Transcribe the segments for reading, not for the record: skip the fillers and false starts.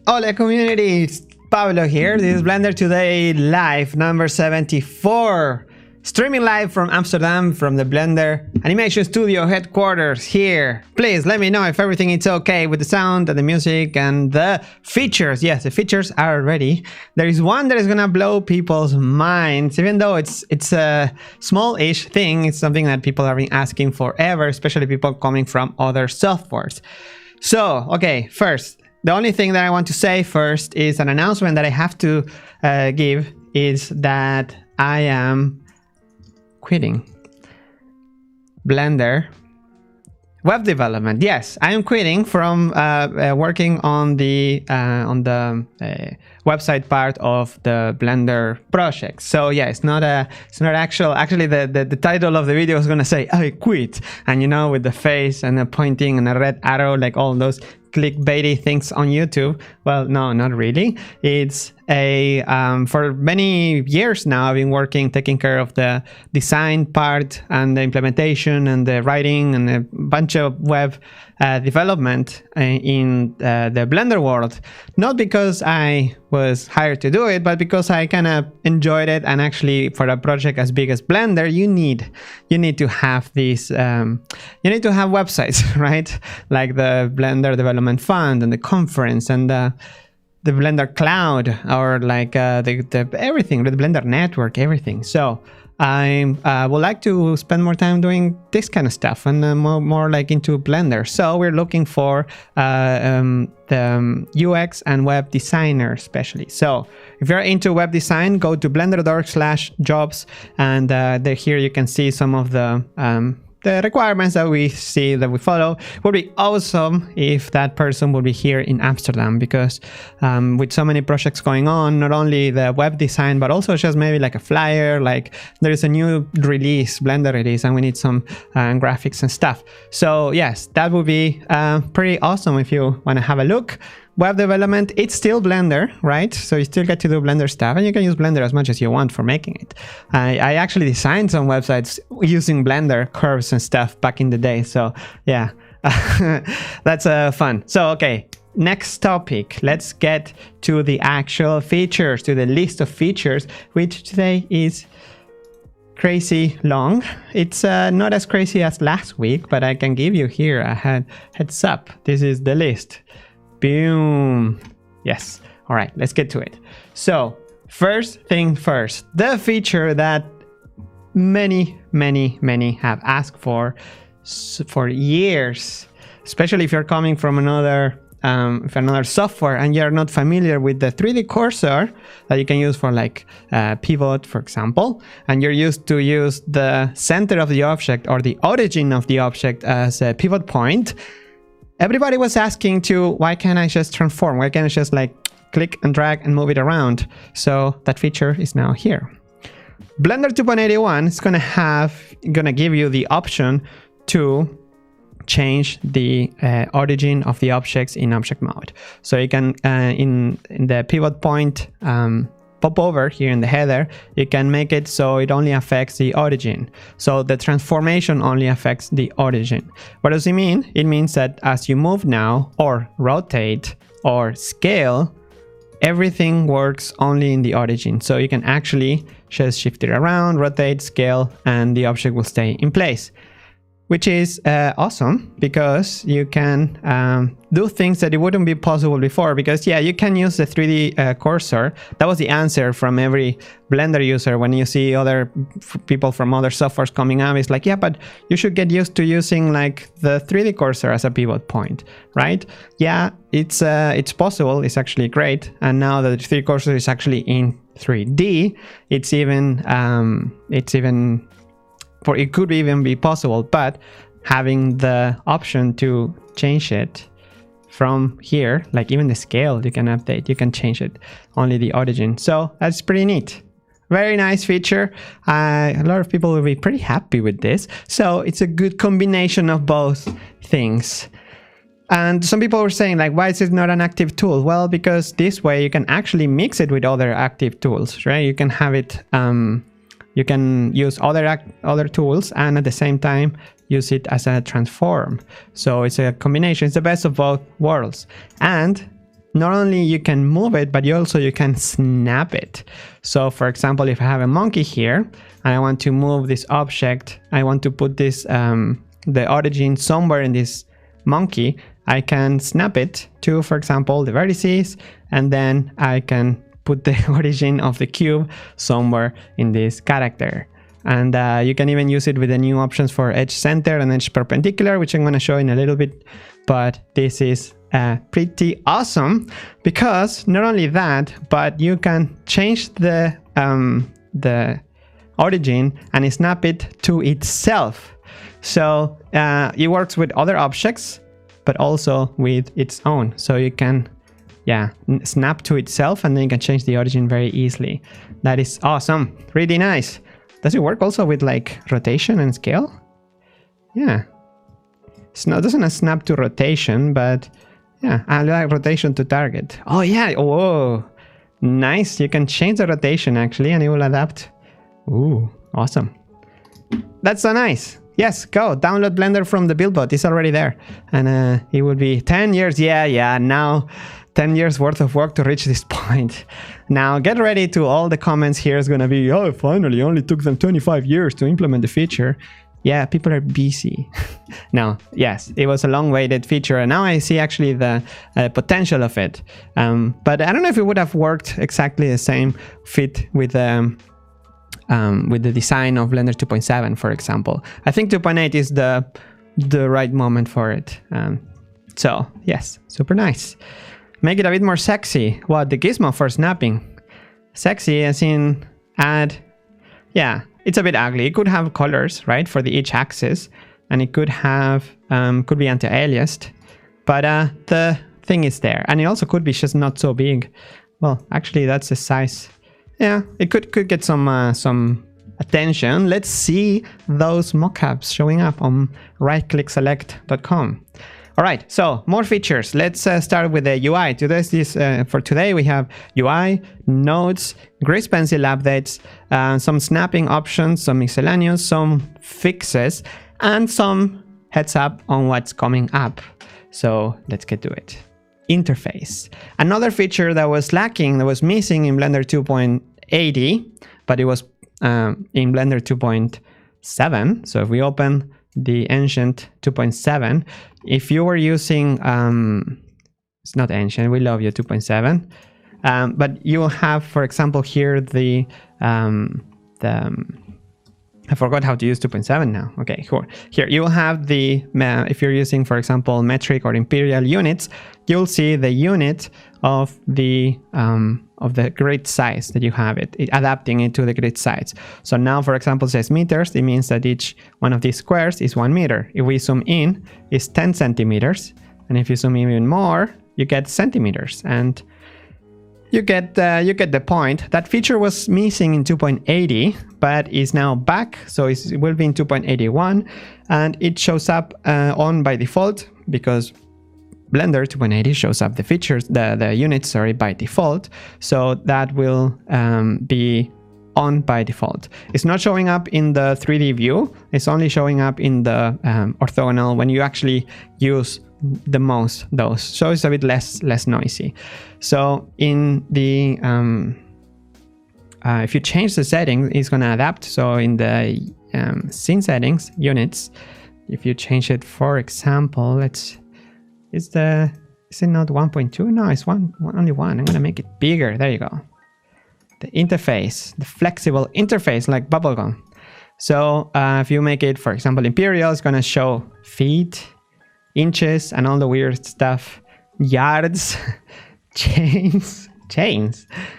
Hola community, it's Pablo here. This is Blender.Today live number 74. Streaming live from Amsterdam from the Blender Animation Studio headquarters here. Please let me know if everything is okay with the sound and the music and the features. Yes, the features are ready. There is one that is gonna blow people's minds, even though it's a small-ish thing. It's something that people have been asking forever, especially people coming from other softwares. So, okay, first, the only thing that I want to say first is an announcement that I have to give is that I am quitting Blender web development. Yes, I am quitting from working on the website part of the Blender project. So yeah, it's not actually the title of the video is gonna say I quit, and you know, with the face and a pointing and a red arrow, like all those clickbaity things on YouTube. Well, no, not really. It's a for many years now I've been taking care of the design part and the implementation and the writing and a bunch of web development in the Blender world. Not because I was hired to do it, but because I kind of enjoyed it. And actually, for a project as big as Blender, you need to have these you need to have websites, right? Like the Blender Development Fund and the conference and the Blender Cloud, or like the everything, the Blender Network, everything. So I would like to spend more time doing this kind of stuff and more like into Blender. So we're looking for the UX and web designer especially. So if you're into web design, go to blender.org/jobs, and here you can see some of the requirements that we follow. It would be awesome if that person would be here in Amsterdam, because with so many projects going on, not only the web design, but also just maybe like a flyer, like there is a new release, Blender release, and we need some graphics and stuff. So yes, that would be pretty awesome if you want to have a look. Web development, it's still Blender, right? So you still get to do Blender stuff, and you can use Blender as much as you want for making it. I actually designed some websites using Blender curves and stuff back in the day. So yeah, that's fun. So okay, next topic. Let's get to the actual features, to the list of features, which today is crazy long. It's not as crazy as last week, but I can give you here a heads up. This is the list. Boom. Yes. All right, let's get to it. So first thing first, the feature that many have asked for years, especially if you're coming from another software and you're not familiar with the 3D cursor that you can use for like pivot, for example, and you're used to use the center of the object or the origin of the object as a pivot point. Everybody was asking why can't I just transform? Why can't I just like click and drag and move it around? So that feature is now here. Blender 2.81 is gonna give you the option to change the origin of the objects in object mode. So you can in the pivot point pop over here in the header, you can make it so it only affects the origin. So the transformation only affects the origin. What does it mean? It means that as you move now, or rotate, or scale, everything works only in the origin. So you can actually just shift it around, rotate, scale, and the object will stay in place. Which is awesome, because you can do things that it wouldn't be possible before. Because yeah, you can use the 3D cursor. That was the answer from every Blender user when you see other people from other softwares coming up. It's like, yeah, but you should get used to using like the 3D cursor as a pivot point, right? Yeah, it's possible. It's actually great. And now that the 3D cursor is actually in 3D, it could even be possible, but having the option to change it from here, like even the scale, you can update, you can change it, only the origin. So that's pretty neat. Very nice feature. A lot of people will be pretty happy with this. So it's a good combination of both things. And some people were saying like, why is it not an active tool? Well, because this way you can actually mix it with other active tools, right? You can have it you can use other tools and at the same time use it as a transform. So it's a combination. It's the best of both worlds. And not only you can move it, but you can snap it. So for example, if I have a monkey here and I want to move this object, I want to put this the origin somewhere in this monkey, I can snap it to, for example, the vertices, and then I can put the origin of the cube somewhere in this character. And you can even use it with the new options for edge center and edge perpendicular, which I'm going to show in a little bit. But this is pretty awesome, because not only that, but you can change the origin and snap it to itself. So it works with other objects, but also with its own. So you can, snap to itself, and then you can change the origin very easily. That is awesome. Really nice. Does it work also with like rotation and scale? Yeah. It doesn't snap to rotation, but yeah, I like rotation to target. Oh yeah, whoa. Nice, you can change the rotation actually, and it will adapt. Ooh, awesome. That's so nice. Yes, go download Blender from the Buildbot. It's already there. And it will be 10 years. Yeah, now 10 years worth of work to reach this point. Now get ready to all the comments here is going to be, oh, finally, only took them 25 years to implement the feature. Yeah, people are busy. No, yes, it was a long-awaited feature, and now I see actually the potential of it. But I don't know if it would have worked exactly the same fit with the design of Blender 2.7, for example. I think 2.8 is the right moment for it. So yes, super nice. Make it a bit more sexy. What, the gizmo for snapping? Sexy as in add, yeah. It's a bit ugly. It could have colors, right, for each axis, and it could have could be anti-aliased, but the thing is there, and it also could be just not so big. Well, actually, that's the size. Yeah, it could get some attention. Let's see those mockups showing up on rightclickselect.com. All right, so more features. Let's start with the UI. For today, we have UI, nodes, Grease Pencil updates, some snapping options, some miscellaneous, some fixes, and some heads up on what's coming up. So let's get to it. Interface. Another feature that was lacking, that was missing in Blender 2.80, but it was in Blender 2.7. So if we open the ancient 2.7, if you were using it's not ancient, we love you 2.7, but you will have, for example, here the I forgot how to use 2.7 now. Okay, here you will have the if you're using, for example, metric or imperial units, you'll see the unit of the grid size that you have adapting it to the grid size. So now, for example, it says meters. It means that each one of these squares is 1 meter. If we zoom in, it's 10 centimeters, and if you zoom in even more, you get centimeters, and you get the point. That feature was missing in 2.80, but is now back. So it will be in 2.81, and it shows up on by default, because Blender 2.80 shows up the features, the units, sorry, by default. So that will be on by default. It's not showing up in the 3D view. It's only showing up in the orthogonal when you actually use the most those. So it's a bit less noisy. So in the if you change the setting, it's going to adapt. So in the scene settings units, if you change it, for example, is it not 1.2? No, it's only one. I'm gonna make it bigger. There you go. The interface, the flexible interface, like bubblegum. So if you make it, for example, imperial, it's gonna show feet, inches, and all the weird stuff. Yards, chains.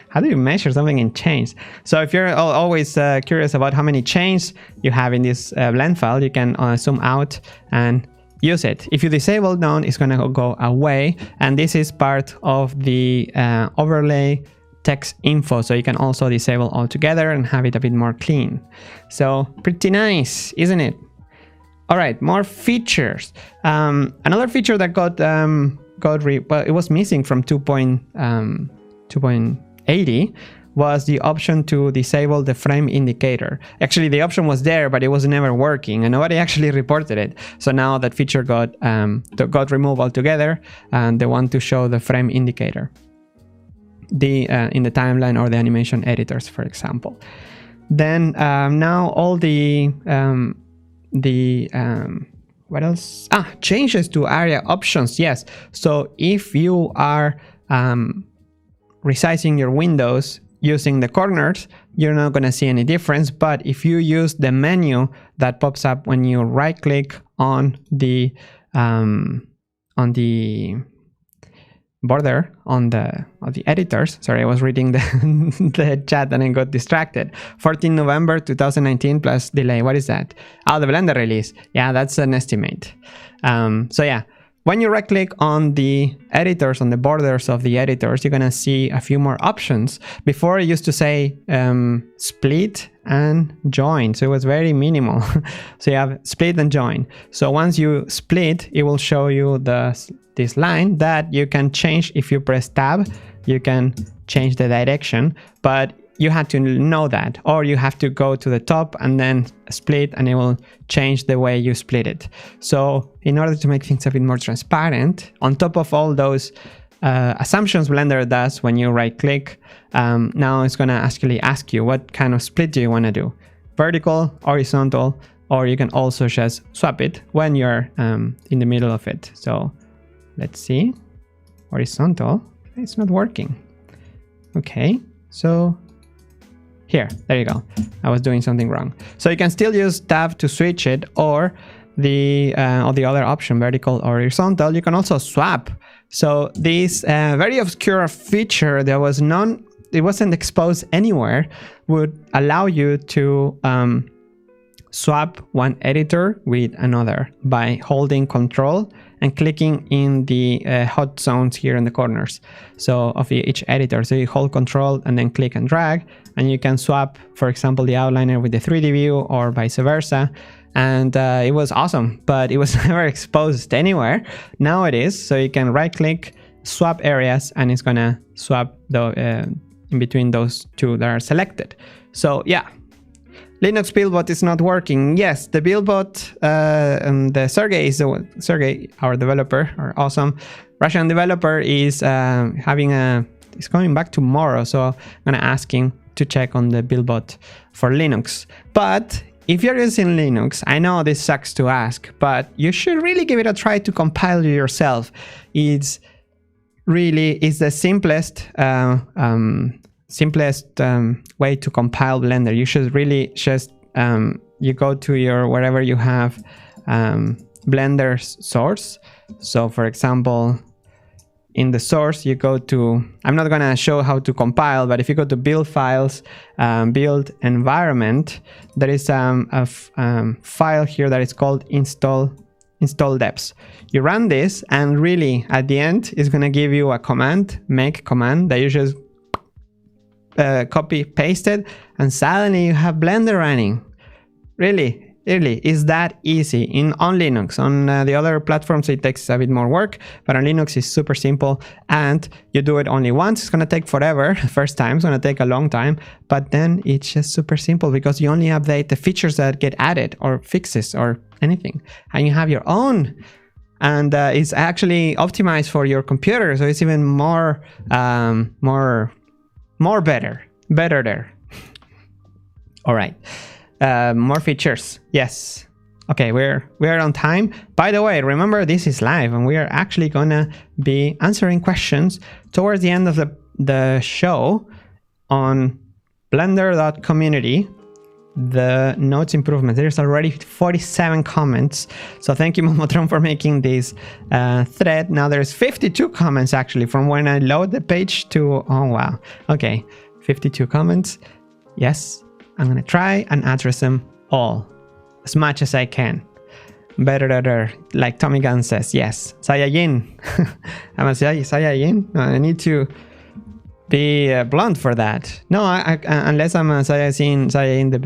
How do you measure something in chains? So if you're always curious about how many chains you have in this blend file, you can zoom out and use it. If you disable none, it's gonna go away, and this is part of the overlay text info, so you can also disable altogether and have it a bit more clean. So pretty nice, isn't it? All right, more features. Another feature that well, it was missing from 2.80 was the option to disable the frame indicator. Actually, the option was there, but it was never working, and nobody actually reported it. So now that feature got removed altogether, and they want to show the frame indicator in the timeline or the animation editors, for example. Then now all the what else? Changes to area options. Yes. So if you are resizing your windows using the corners, you're not going to see any difference. But if you use the menu that pops up when you right click on the border on the editors. Sorry, I was reading the chat and I got distracted. 14 November 2019 plus delay. What is that? Oh, the Blender release. Yeah, that's an estimate. So yeah, when you right click on the editors, on the borders of the editors, you're gonna see a few more options. Before it used to say split and join, so it was very minimal. So you have split and join. So once you split, it will show you this line that you can change. If you press tab, you can change the direction, but you have to know that, or you have to go to the top and then split, and it will change the way you split it. So in order to make things a bit more transparent, on top of all those assumptions Blender does when you right click, now it's gonna actually ask you what kind of split do you want to do, vertical, horizontal, or you can also just swap it when you're in the middle of it. So let's see, horizontal, it's not working. Okay, so here, there you go. I was doing something wrong. So you can still use tab to switch it, or the other option, vertical or horizontal. You can also swap. So this very obscure feature that was it wasn't exposed anywhere, would allow you to swap one editor with another by holding Control and clicking in the hot zones here in the corners, so of each editor. So you hold Control and then click and drag, and you can swap, for example, the outliner with the 3D view or vice versa. And it was awesome, but it was never exposed anywhere. Now it is, so you can right click, swap areas, and it's gonna swap the in between those two that are selected. So yeah, Linux buildbot is not working. Yes, the buildbot, the Sergey, our developer, our awesome Russian developer, is is coming back tomorrow. So I'm gonna ask him to check on the buildbot for Linux. But if you're using Linux, I know this sucks to ask, but you should really give it a try to compile it yourself. It's the simplest way to compile Blender. You should really just you go to your wherever you have Blender source. So for example, in the source you go to, I'm not gonna show how to compile, but if you go to build files, build environment, there is a file here that is called install deps. You run this, and really at the end is gonna give you a command, make command, that you just copy paste it, and suddenly you have Blender running. Really is that easy on Linux. On the other platforms it takes a bit more work, but on Linux it's super simple, and you do it only once. It's gonna take forever. First time it's gonna take a long time, but then it's just super simple because you only update the features that get added or fixes or anything, and you have your own. And it's actually optimized for your computer, so it's even more better there. All right, more features. Yes. Okay, we're on time. By the way, remember this is live, and we are actually gonna be answering questions towards the end of the show on Blender.community. The notes improvements. There's already 47 comments. So thank you, Momotron, for making this thread. Now there's 52 comments actually from when I load the page to, oh wow. Okay, 52 comments. Yes, I'm gonna try and address them all as much as I can. Better, like Tommy Gunn says. Yes, Saiyajin. I'm a Saiyajin. No, I need to be blunt for that. No, I unless I'm a Saiyajin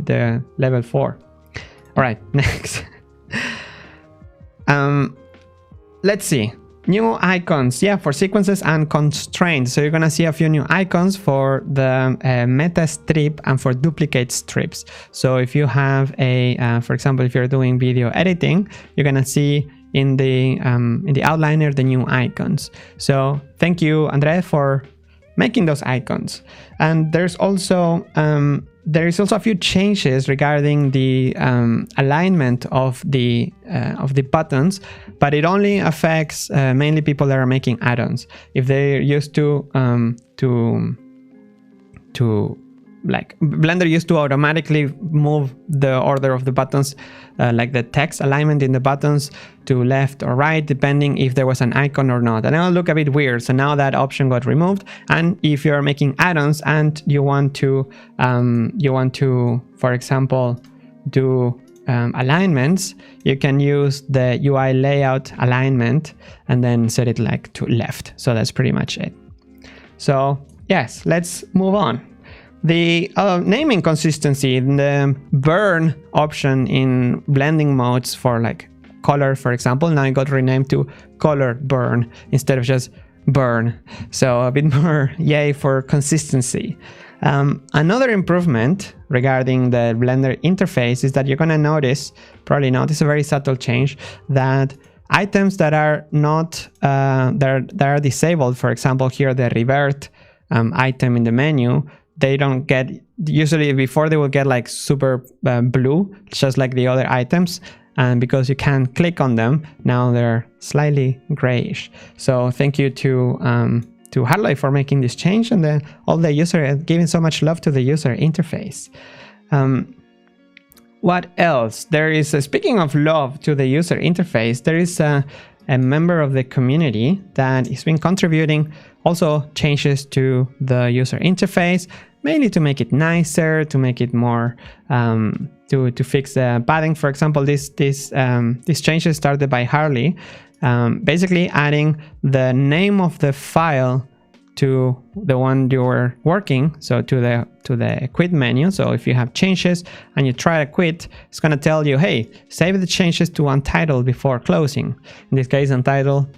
the level 4. All right, next. Let's see. new icons, yeah, for sequences and constraints. So you're gonna see a few new icons for the meta strip and for duplicate strips. So if you have a, for example, if you're doing video editing, you're gonna see in the outliner the new icons. So thank you, Andre, for making those icons. And there's also a few changes regarding the alignment of the buttons, but it only affects mainly people that are making add-ons. If they're used to like Blender used to automatically move the order of the buttons, like the text alignment in the buttons to left or right, depending if there was an icon or not. And it'll look a bit weird. So now that option got removed. And if you're making add-ons and you want to, for example, do alignments, you can use the UI layout alignment and then set it like to left. So that's pretty much it. So yes, let's move on. The naming consistency, the burn option in blending modes for like color, for example, now it got renamed to color burn instead of just burn. So a bit more yay for consistency. Another improvement regarding the Blender interface is that you're gonna notice, probably notice a very subtle change, that items that are not that are disabled, for example here the revert item in the menu, they don't get, usually before they will get like super blue, just like the other items, and because you can't click on them, now they're slightly grayish. So thank you to Harley for making this change, and all the user giving so much love to the user interface. What else? There is, speaking of love to the user interface, there is a member of the community that has been contributing also changes to the user interface, mainly to make it nicer, to make it more, to fix the padding. For example, these changes started by Harley, basically adding the name of the file to the one you were working, so to the quit menu. So if you have changes and you try to quit, it's going to tell you, hey, save the changes to untitled before closing. In this case, untitled,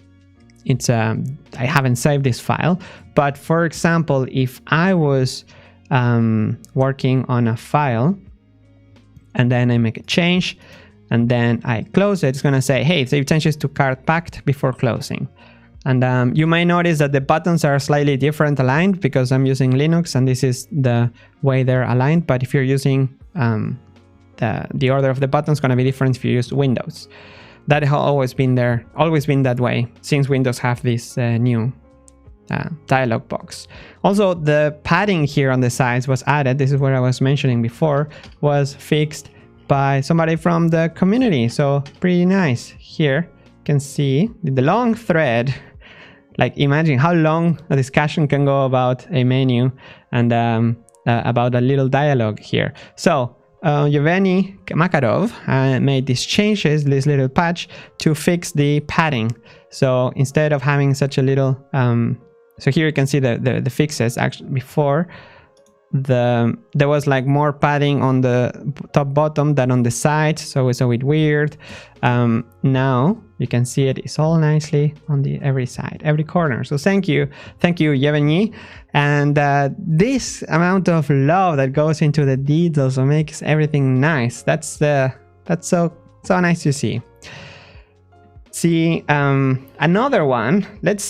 it's I haven't saved this file. But for example, if I was working on a file and then I make a change and then I close it, it's going to say, hey, save changes to card packed before closing. And you may notice that the buttons are slightly different aligned because I'm using Linux and this is the way they're aligned. But if you're using the order of the buttons is going to be different if you use Windows. That has always been there, always been that way since Windows have this new dialog box. Also, the padding here on the sides was added. This is what I was mentioning before, was fixed by somebody from the community. So pretty nice. Here you can see the long thread. Like imagine how long a discussion can go about a menu and about a little dialogue here. So Yevgeny Makarov made these changes, this little patch to fix the padding. So instead of having such a little, so here you can see the fixes. Actually, before there was like more padding on the top bottom than on the sides, so it's a bit weird. Now you can see it's all nicely on the every side, every corner. So thank you Yevgeny. And this amount of love that goes into the details and makes everything nice, that's so nice to see. See, another one,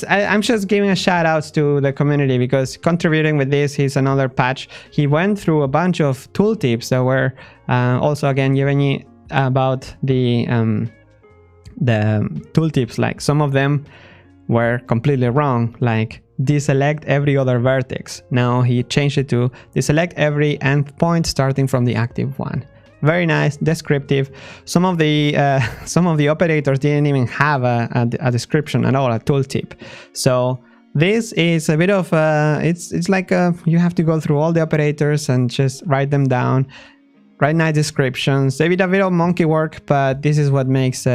I'm just giving a shout out to the community because contributing with this is another patch. He went through a bunch of tooltips that were also, again, Yevgeny, about the tooltips. Like some of them were completely wrong, like deselect every other vertex. Now he changed it to deselect every endpoint starting from the active one. Very nice, descriptive. Some of the operators didn't even have a description at all, a tooltip. So this is a bit of it's like you have to go through all the operators and just write them down, write nice descriptions. A bit of monkey work, but this is what makes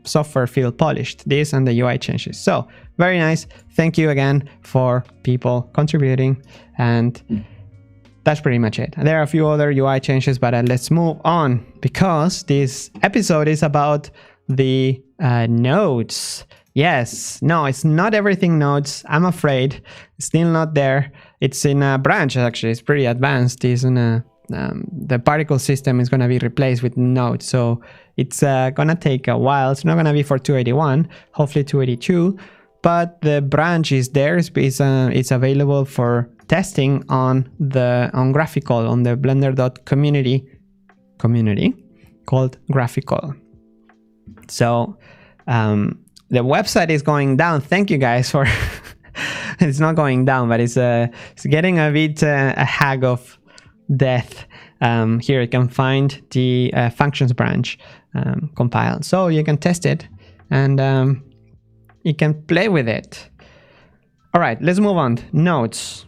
software feel polished. This and the UI changes. So very nice. Thank you again for people contributing, and that's pretty much it. There are a few other UI changes, but let's move on because this episode is about the nodes. Yes, no, it's not everything nodes. I'm afraid it's still not there. It's in a branch, actually. It's pretty advanced. It's in a, the particle system is going to be replaced with nodes. So it's going to take a while. It's not going to be for 281, hopefully 282. But the branch is there. It's available for testing on Graphical, on the Blender.community called Graphical. So the website is going down. Thank you guys for it's not going down, but it's getting a bit a hag of death. Here you can find the functions branch compiled, so you can test it and you can play with it. All right, let's move on. Nodes.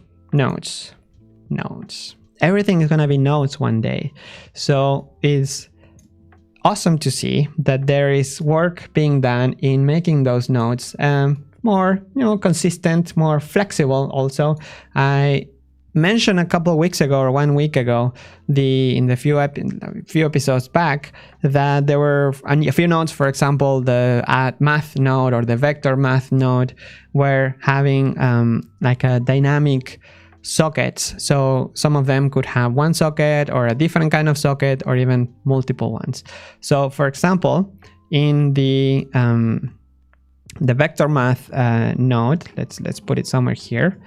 Everything is gonna be nodes one day. So it's awesome to see that there is work being done in making those nodes more, consistent, more flexible. Also, I mentioned a couple of weeks ago or 1 week ago, in the few episodes back, that there were a few nodes. For example, the add math node or the vector math node were having like a dynamic sockets. So some of them could have one socket or a different kind of socket or even multiple ones. So for example, in the vector math node, let's put it somewhere here.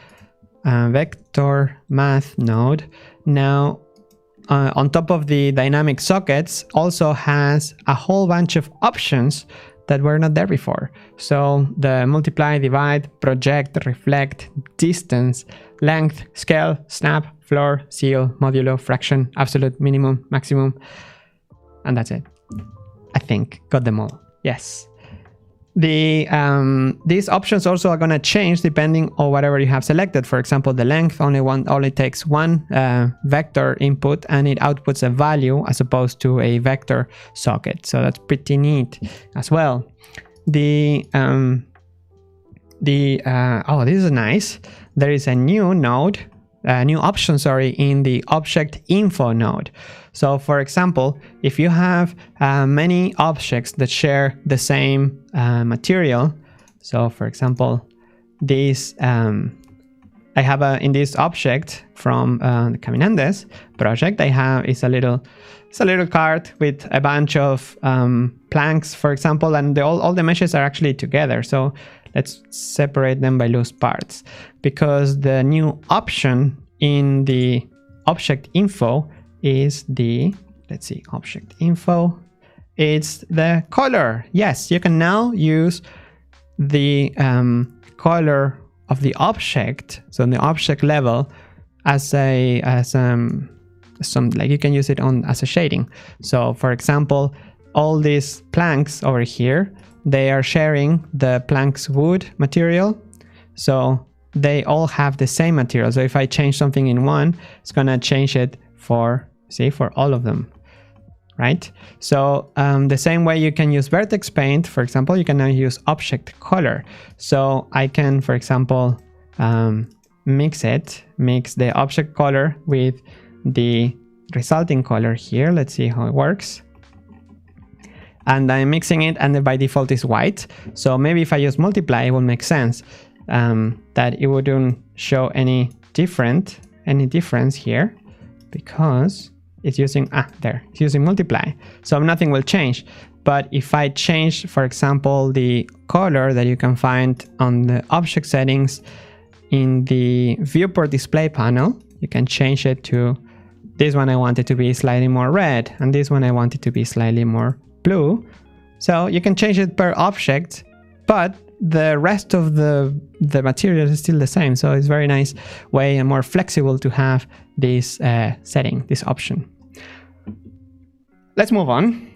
Vector math node now on top of the dynamic sockets also has a whole bunch of options that were not there before. So the multiply, divide, project, reflect, distance, length, scale, snap, floor, seal, modulo, fraction, absolute, minimum, maximum, and that's it. I think got them all. Yes. These options also are going to change depending on whatever you have selected. For example, the length only takes one vector input and it outputs a value as opposed to a vector socket. So that's pretty neat as well. This is nice. There is a new node, new option, in the object info node. So for example, if you have many objects that share the same material, so for example, this I have in this object from the Caminandes project, it's a little card with a bunch of planks, for example, and all the meshes are actually together. So let's separate them by loose parts, because the new option in the object info is object info. It's the color. Yes, you can now use the color of the object, so on the object level, as you can use it as a shading. So for example, all these planks over here, they are sharing the plank's wood material, so they all have the same material. So if I change something in one, it's gonna change it for all of them, right? So the same way you can use vertex paint, for example, you can now use object color. So I can, for example, mix the object color with the resulting color here. Let's see how it works. And I'm mixing it, and by default is white. So maybe if I use multiply, it will make sense that it wouldn't show any difference here, because it's using it's using multiply, so nothing will change. But if I change, for example, the color that you can find on the object settings in the viewport display panel, you can change it to this one. I want it to be slightly more red, and this one I want it to be slightly more blue. So you can change it per object, but the rest of the material is still the same. So it's very nice way and more flexible to have this setting, this option. Let's move on.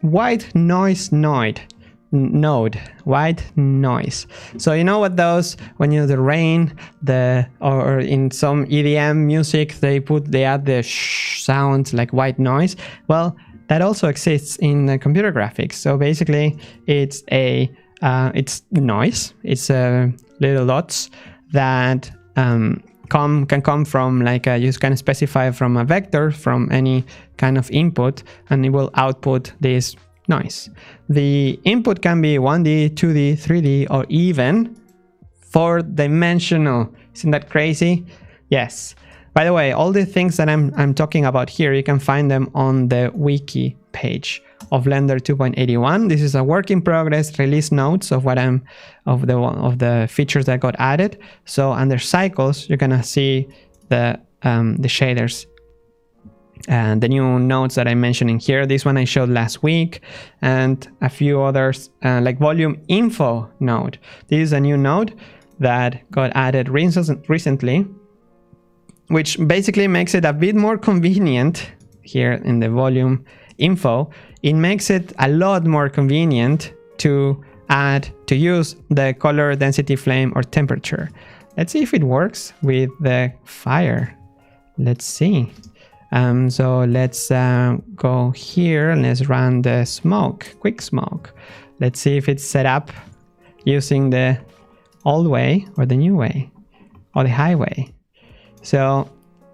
White noise node. White noise. So you know what those, when you the rain, or in some EDM music, they add the shh sound, like white noise. Well, that also exists in computer graphics. So basically, it's it's noise. It's little dots that can come from, like you can specify from a vector, from any kind of input, and it will output this noise. The input can be 1D, 2D, 3D, or even 4-dimensional. Isn't that crazy? Yes. By the way, all the things that I'm talking about here, you can find them on the wiki page of Blender 2.81. This is a work in progress release notes of the features that got added. So under cycles, you're gonna see the shaders and the new nodes that I'm mentioning here. This one I showed last week, and a few others like volume info node. This is a new node that got added recently, which basically makes it a bit more convenient here in the volume info. It makes it a lot more convenient to use the color, density, flame, or temperature. Let's see if it works with the fire. Let's see. So let's go here and let's run the smoke, quick smoke. Let's see if it's set up using the old way or the new way or the highway. So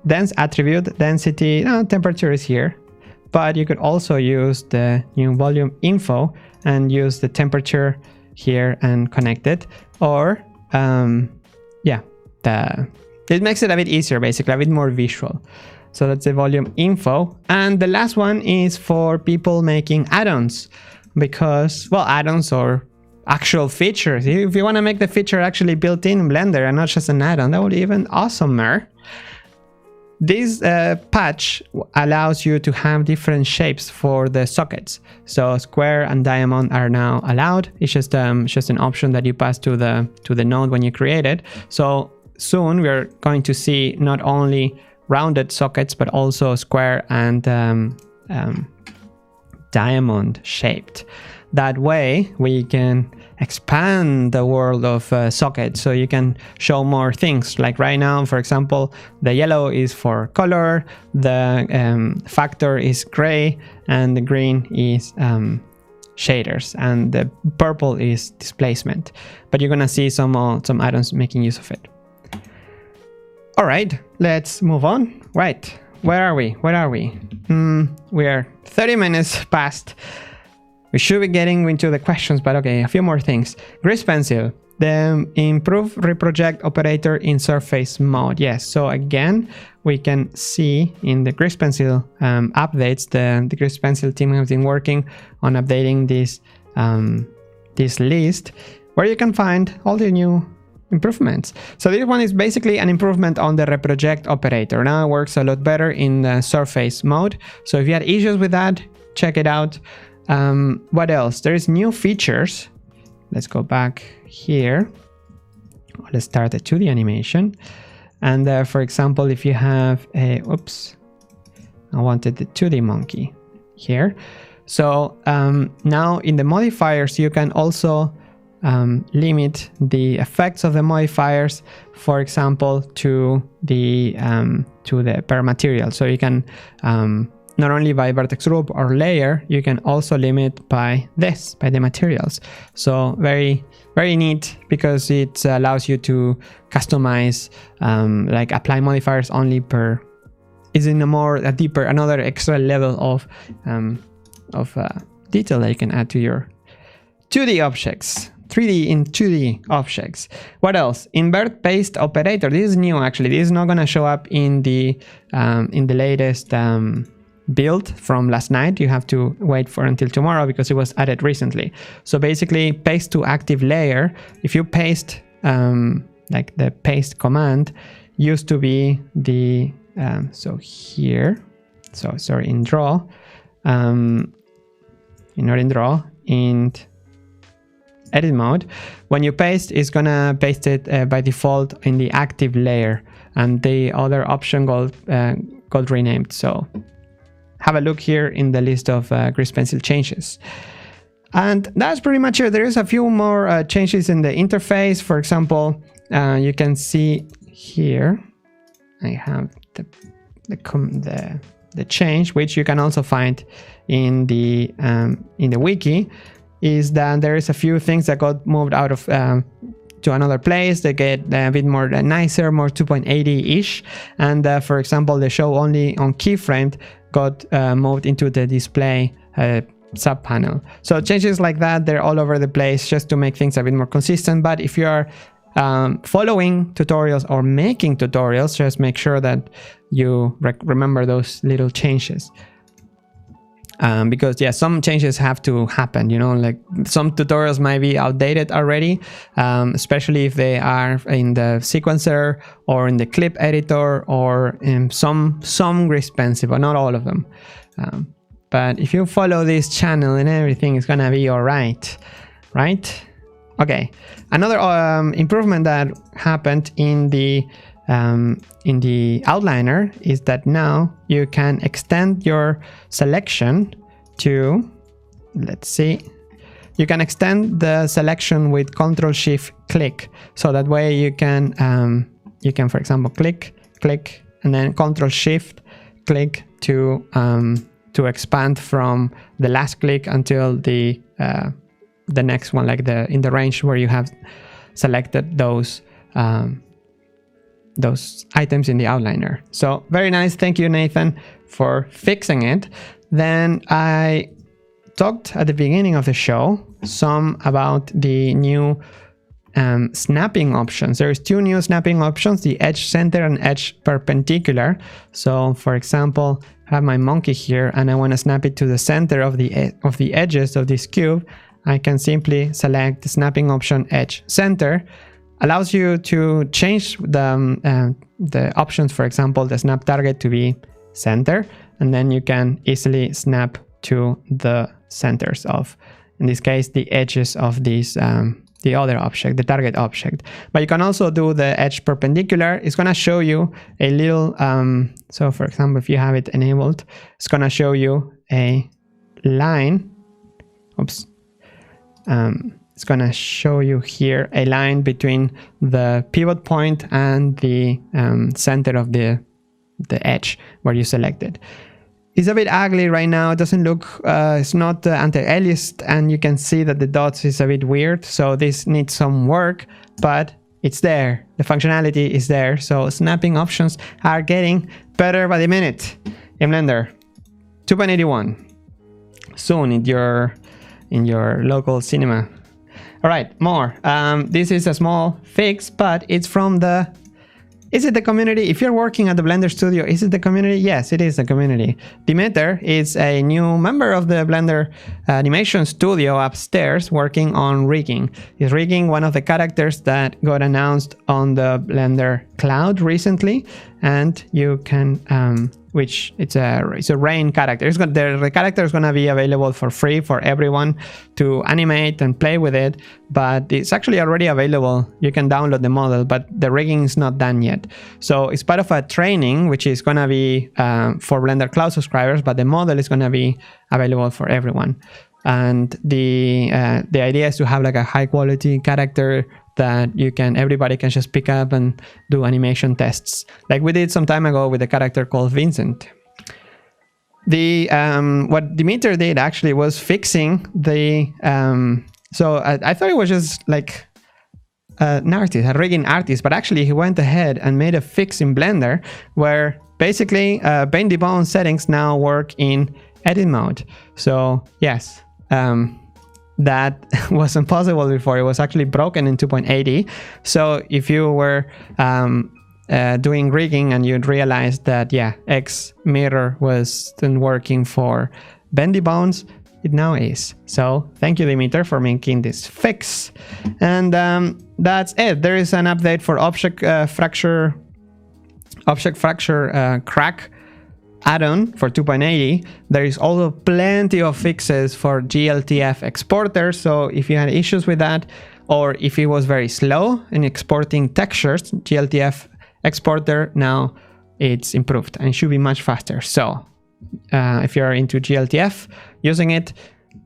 dense attribute, density, temperature is here, but you could also use the new volume info and use the temperature here and connect it. Or it makes it a bit easier, basically a bit more visual. So that's the volume info. And the last one is for people making add-ons, because, well, add-ons or actual features. If you want to make the feature actually built in Blender and not just an add-on, that would be even awesomer. This patch allows you to have different shapes for the sockets. So square and diamond are now allowed. It's just an option that you pass to the node when you create it. So soon we're going to see not only rounded sockets but also square and diamond shaped. That way we can expand the world of sockets, so you can show more things. Like right now, for example, the yellow is for color, the factor is gray, and the green is shaders, and the purple is displacement. But you're gonna see some add-ons making use of it. All right, let's move on. Right, where are we? We are 30 minutes past. We should be getting into the questions, but okay, a few more things. Grease pencil, the improve reproject operator in surface mode. Yes, so again, we can see in the grease pencil updates, the grease pencil team has been working on updating this list, where you can find all the new improvements. So this one is basically an improvement on the reproject operator. Now it works a lot better in the surface mode. So if you had issues with that, check it out. What else? There is new features. Let's go back here. Let's start the 2D animation. And for example, if you have a, oops, I wanted the 2D monkey here. So now in the modifiers, you can also limit the effects of the modifiers, for example, to the per material. So you can not only by vertex group or layer, you can also limit by the materials. So very, very neat, because it allows you to customize, like apply modifiers only per, is in a deeper, another extra level of detail that you can add to your 2D objects. 3D in 2D objects. What else? Invert paste operator. This is new, actually. This is not going to show up in the latest build from last night. You have to wait for until tomorrow because it was added recently. So basically, paste to active layer. If you paste, like the paste command used to be the so here. So sorry, in draw, not in draw, in edit mode, when you paste, it's gonna paste it by default in the active layer, and the other option got renamed. So have a look here in the list of grease pencil changes. And that's pretty much it. There is a few more changes in the interface. For example, you can see here, I have the change, which you can also find in the wiki, is that there is a few things that got moved out of to another place. They get a bit more nicer, more 2.80-ish. And for example, the show only on keyframe got moved into the display sub panel. So changes like that, they're all over the place just to make things a bit more consistent. But if you are following tutorials or making tutorials, just make sure that you remember those little changes. Because yeah, some changes have to happen, you know, like some tutorials might be outdated already, especially if they are in the sequencer or in the clip editor or in some expensive, but not all of them. But if you follow this channel and everything is gonna be all right, right? Okay, another improvement that happened in the outliner is that now you can extend your selection to, let's see, you can extend the selection with Ctrl+Shift+Click. So that way you can for example click and then Ctrl+Shift+Click to expand from the last click until the next one, like in the range where you have selected those items in the outliner. So very nice. Thank you, Nathan, for fixing it. Then I talked at the beginning of the show some about the new snapping options. There's two new snapping options, the edge center and edge perpendicular. So for example, I have my monkey here and I want to snap it to the center of the edges of this cube. I can simply select the snapping option edge center. Allows you to change the options, for example, the snap target to be center, and then you can easily snap to the centers of, in this case, the edges of these the other object, the target object. But you can also do the edge perpendicular. It's going to show you a little, so for example, if you have it enabled, it's going to show you a line. Oops. It's going to show you here a line between the pivot point and the center of the edge where you selected. It's a bit ugly right now. It doesn't look, it's not anti-aliased, and you can see that the dots is a bit weird. So this needs some work, but it's there. The functionality is there. So snapping options are getting better by the minute in Blender. 2.81 soon in your local cinema. All right, more. This is a small fix, but it's from the... Is it the community? If you're working at the Blender Studio, is it the community? Yes, it is the community. Demeter is a new member of the Blender Animation Studio upstairs working on rigging. He's rigging one of the characters that got announced on the Blender Cloud recently, and you can... which it's a rain character. The character is going to be available for free for everyone to animate and play with it, but it's actually already available. You can download the model, but the rigging is not done yet. So it's part of a training, which is going to be for Blender Cloud subscribers, but the model is going to be available for everyone. And the idea is to have like a high quality character that everybody can just pick up and do animation tests, like we did some time ago with a character called Vincent. What Demeter did actually was fixing the so I thought it was just like an artist, a rigging artist, but actually he went ahead and made a fix in Blender where basically Paint Debone settings now work in edit mode. So yes, that wasn't possible before. It was actually broken in 2.80. So if you were doing rigging and you'd realize that, yeah, X mirror wasn't working for bendy bones, it now is. So thank you, Demeter, for making this fix. And that's it. There is an update for object fracture crack add-on for 2.80. There is also plenty of fixes for GLTF exporters. So if you had issues with that, or if it was very slow in exporting textures, GLTF exporter, now it's improved and it should be much faster. So if you're into GLTF using it,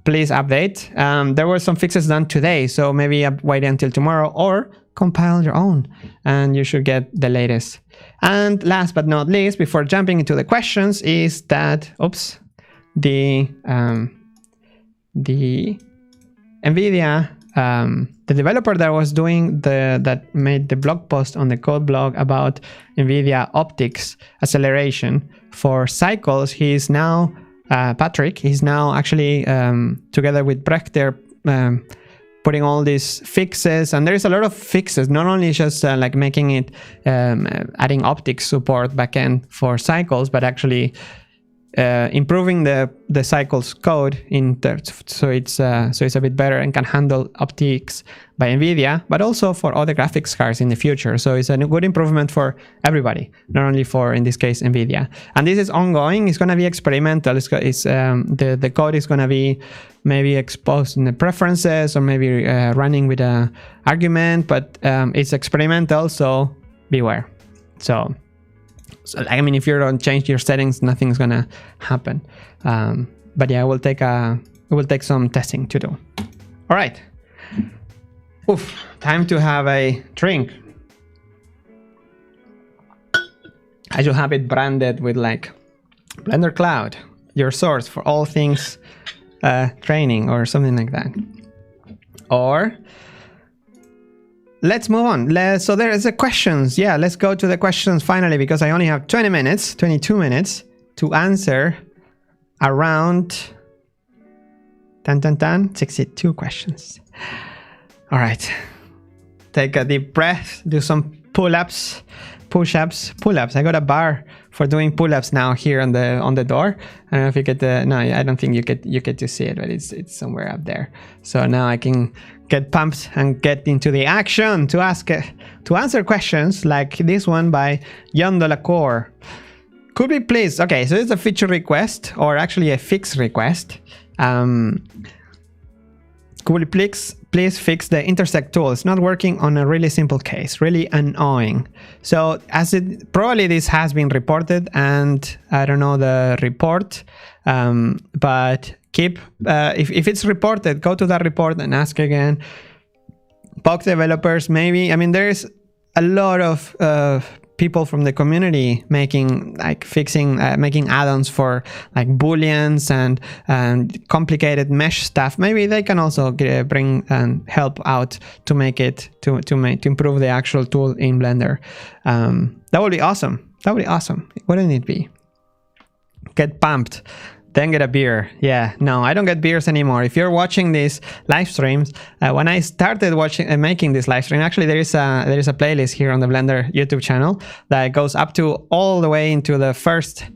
please update. There were some fixes done today, so maybe wait until tomorrow or compile your own and you should get the latest. And last but not least, before jumping into the questions, is that, oops, the NVIDIA, the developer that was doing that made the blog post on the code blog about NVIDIA optics acceleration for cycles, he is now Patrick, is now actually together with Brecht, they're putting all these fixes, and there's a lot of fixes, not only just like making it adding optics support backend for cycles, but actually improving the cycles code so it's a bit better and can handle optics by NVIDIA, but also for other graphics cards in the future. So it's a good improvement for everybody, not only for, in this case, NVIDIA. And this is ongoing. It's going to be experimental. The code is going to be maybe exposed in the preferences, or maybe running with an argument, but it's experimental, so beware. So I mean, if you don't change your settings, nothing's gonna happen. But yeah, it will take some testing to do. All right. Oof, time to have a drink. I should have it branded with like Blender Cloud, your source for all things training, or something like that. Or let's move on. So there is the questions. Yeah, let's go to the questions finally, because I only have 22 minutes to answer around 62 questions. All right. Take a deep breath, do some pull-ups, push-ups, pull-ups. I got a bar for doing pull-ups now here on the door. I don't know if you get the, no, I don't think you get to see it, but it's somewhere up there. So now I can get pumped and get into the action to answer questions like this one by Jan de la Cour. Could we please, okay, so it's a feature request, or actually a fix request. Could we please fix the intersect tool? It's not working on a really simple case, really annoying. So probably this has been reported, and I don't know the report, but if it's reported, go to that report and ask again. Bug developers, maybe. I mean, there's a lot of people from the community making add-ons for like booleans and complicated mesh stuff. Maybe they can also bring and help out to make it to improve the actual tool in Blender. That would be awesome. That would be awesome. Wouldn't it be? Get pumped. Then get a beer. Yeah, no, I don't get beers anymore. If you're watching these live streams, when I started making this live stream, actually there is a playlist here on the Blender YouTube channel that goes up to all the way into the first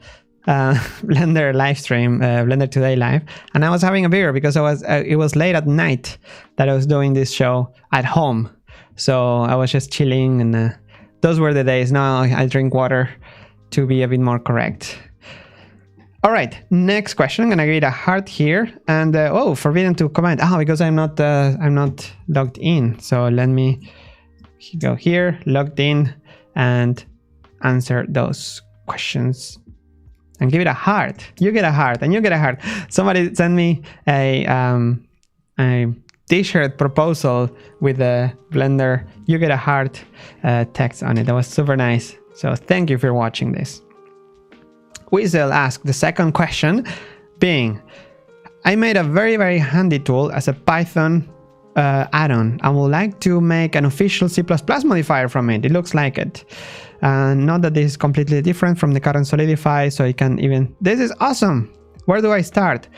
Blender live stream, Blender.Today live, and I was having a beer because it was late at night that I was doing this show at home, so I was just chilling, and those were the days. Now I drink water to be a bit more correct. All right, next question. I'm gonna give it a heart here, and oh, forbidden to comment. Because I'm not logged in. So let me go here, logged in, and answer those questions, and give it a heart. You get a heart, and you get a heart. Somebody sent me a t-shirt proposal with a Blender "You get a heart" text on it. That was super nice. So thank you for watching this. Weasel asked the second question being, I made a very, very handy tool as a Python add-on. I would like to make an official C++ modifier from it. It looks like it. Not that this is completely different from the current Solidify, so you can even... This is awesome! Where do I start?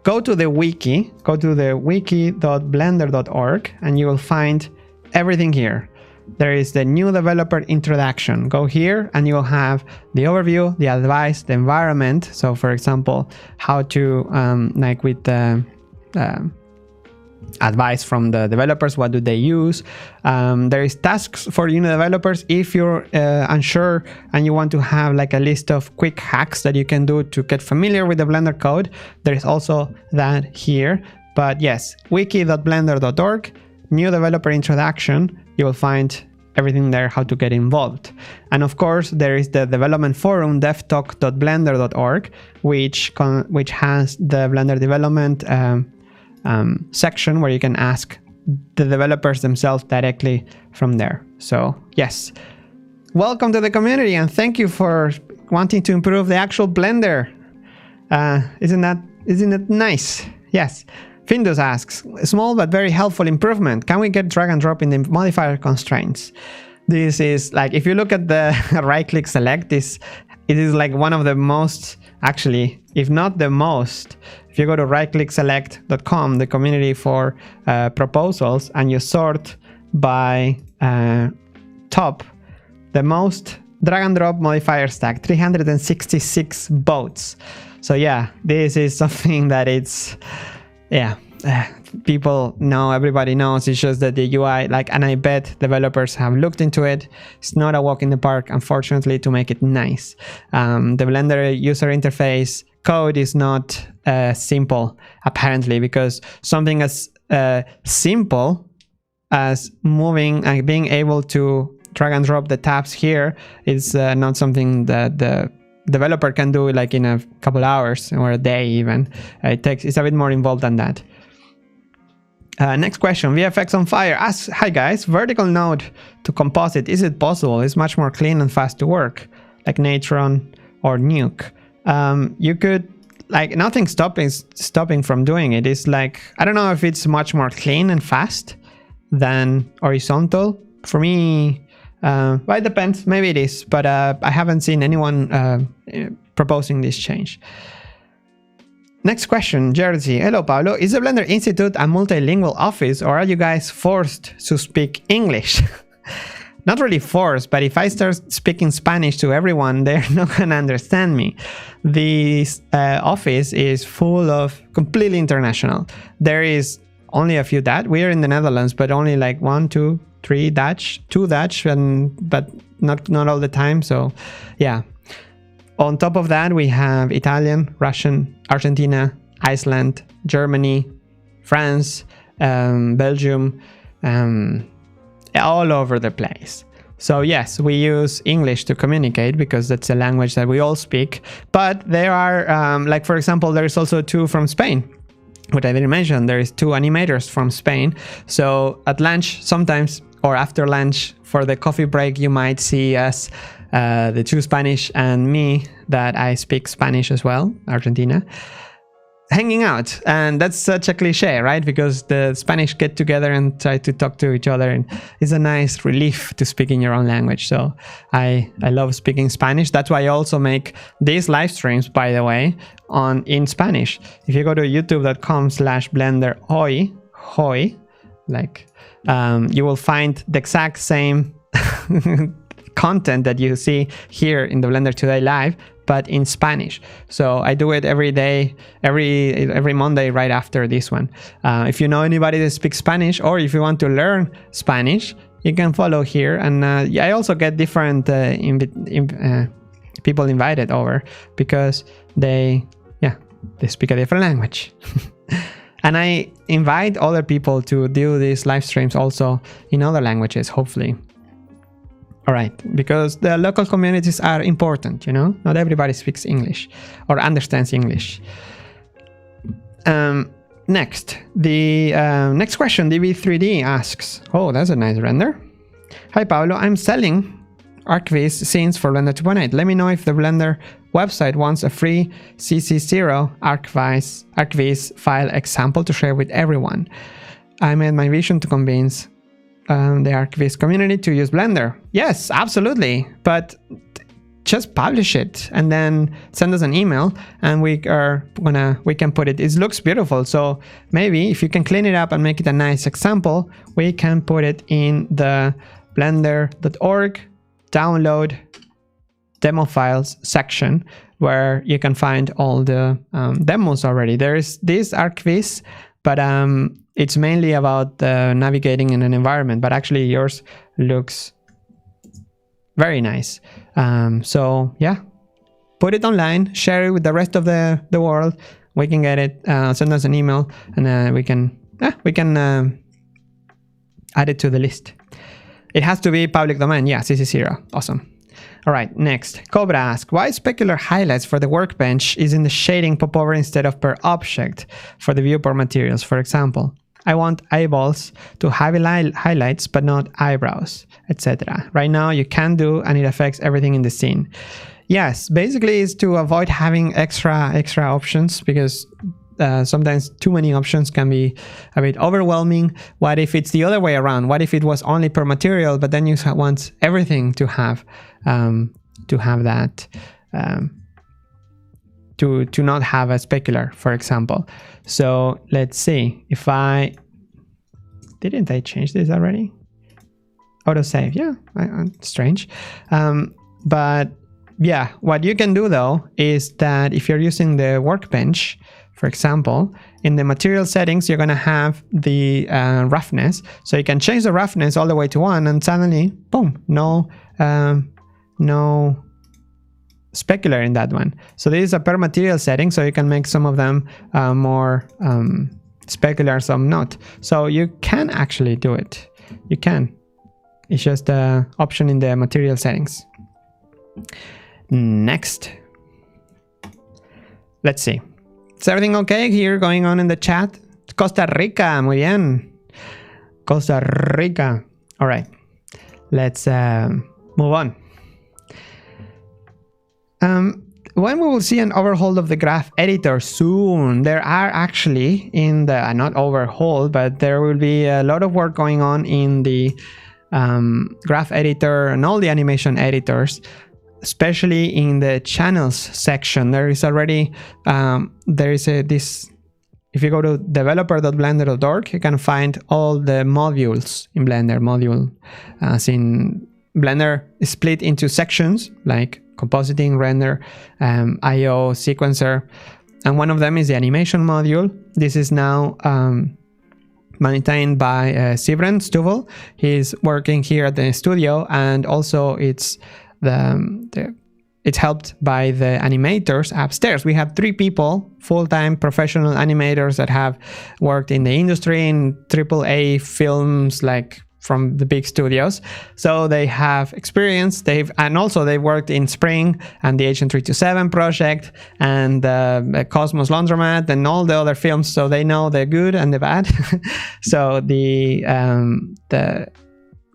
Go to the wiki, go to the wiki.blender.org, and you will find everything here. There is the new developer introduction. Go here and you will have the overview, the advice, the environment. So for example, how to, like with the advice from the developers, what do they use? There is tasks for new developers. If you're unsure and you want to have like a list of quick hacks that you can do to get familiar with the Blender code, there is also that here. But yes, wiki.blender.org, new developer introduction. You will find everything there, how to get involved. And of course, there is the development forum, devtalk.blender.org, which has the Blender development section where you can ask the developers themselves directly from there. So yes, welcome to the community, and thank you for wanting to improve the actual Blender. Isn't it nice? Yes. Findus asks, small but very helpful improvement. Can we get drag and drop in the modifier constraints? This is like, if you look at the right click select, this it is like one of the most, actually, if not the most, if you go to rightclickselect.com, the community for proposals, and you sort by top, the most drag and drop modifier stack, 366 votes. So yeah, this is something that it's, yeah, people know, everybody knows. It's just that the UI, like, and I bet developers have looked into it. It's not a walk in the park, unfortunately, to make it nice. The Blender user interface code is not simple, apparently, because something as simple as moving and being able to drag and drop the tabs here is not something that the developer can do like in a couple hours or a day even. It's a bit more involved than that. Next question, VFX on fire asks, hi guys, vertical node to composite, is it possible? It's much more clean and fast to work, like Natron or Nuke. You could, like, nothing stopping from doing it. It's like, I don't know if it's much more clean and fast than horizontal. For me, well, it depends, maybe it is, but I haven't seen anyone proposing this change. Next question, Jersey. Hello, Pablo. Is the Blender Institute a multilingual office, or are you guys forced to speak English? Not really forced, but if I start speaking Spanish to everyone, they're not going to understand me. This office is full of completely international. There is only a few Dutch. We are in the Netherlands, but only like 1, 2, 3 Dutch, 2 Dutch, but not all the time. So yeah. On top of that, we have Italian, Russian, Argentina, Iceland, Germany, France, Belgium, all over the place. So yes, we use English to communicate because that's a language that we all speak. But there are, like for example, there is also 2 from Spain, which I didn't mention. There is 2 animators from Spain. So at lunch sometimes, or after lunch for the coffee break, you might see us, the 2 Spanish and me, that I speak Spanish as well, Argentina, hanging out. And that's such a cliche, right? Because the Spanish get together and try to talk to each other, and it's a nice relief to speak in your own language. So I love speaking Spanish. That's why I also make these live streams, by the way, in Spanish. If you go to youtube.com/BlenderHoy, like, you will find the exact same content that you see here in the Blender.Today live, but in Spanish. So I do it every day, every Monday right after this one. If you know anybody that speaks Spanish, or if you want to learn Spanish, you can follow here. And I also get different people invited over because they speak a different language. And I invite other people to do these live streams also in other languages, hopefully. All right, because the local communities are important, you know? Not everybody speaks English or understands English. Next, the next question, DB3D asks, oh, that's a nice render. Hi, Pablo, I'm selling ArcViz scenes for Blender 2.8. Let me know if the Blender website wants a free CC0 ArcViz file example to share with everyone. I made my vision to convince the ArcViz community to use Blender. Yes, absolutely. But just publish it and then send us an email, and we can put it. It looks beautiful. So maybe if you can clean it up and make it a nice example, we can put it in the blender.org download demo files section, where you can find all the demos already. There's this ArcViz, but it's mainly about navigating in an environment, but actually yours looks very nice. So yeah, put it online, share it with the rest of the world. We can get it, send us an email, and we can add it to the list. It has to be public domain. Yeah, CC0. Awesome. All right, next. Cobra asks, why specular highlights for the workbench is in the shading popover instead of per object for the viewport materials, for example? I want eyeballs to have highlights, but not eyebrows, etc. Right now you can do, and it affects everything in the scene. Yes, basically it's to avoid having extra options, because sometimes too many options can be a bit overwhelming. What if it's the other way around? What if it was only per material, but then you want everything to have that to not have a specular, for example. So let's see if didn't I change this already? Autosave, yeah, strange. But yeah, what you can do though is that if you're using the workbench, for example, in the material settings, you're going to have the roughness. So you can change the roughness all the way to 1 and suddenly, boom, no specular in that one. So this is a per material setting, so you can make some of them more specular, some not. So you can actually do it. You can. It's just an option in the material settings. Next. Let's see. Is everything okay here going on in the chat? Costa Rica, muy bien. Costa Rica. All right. Let's move on. When we will see an overhaul of the graph editor soon. There are actually in the not overhaul, but there will be a lot of work going on in the graph editor and all the animation editors, especially in the channels section. There is already this. If you go to developer.blender.org, you can find all the modules in Blender. As in Blender is split into sections like compositing, render, IO, sequencer, and one of them is the animation module. This is now maintained by Sivren Stuvel. He's working here at the studio, and also it's helped by the animators upstairs. We have 3 people, full-time professional animators that have worked in the industry in AAA films, like from the big studios. So they have experience. They've worked in Spring and the Agent 327 project and Cosmos Laundromat and all the other films. So they know the good and the bad. So the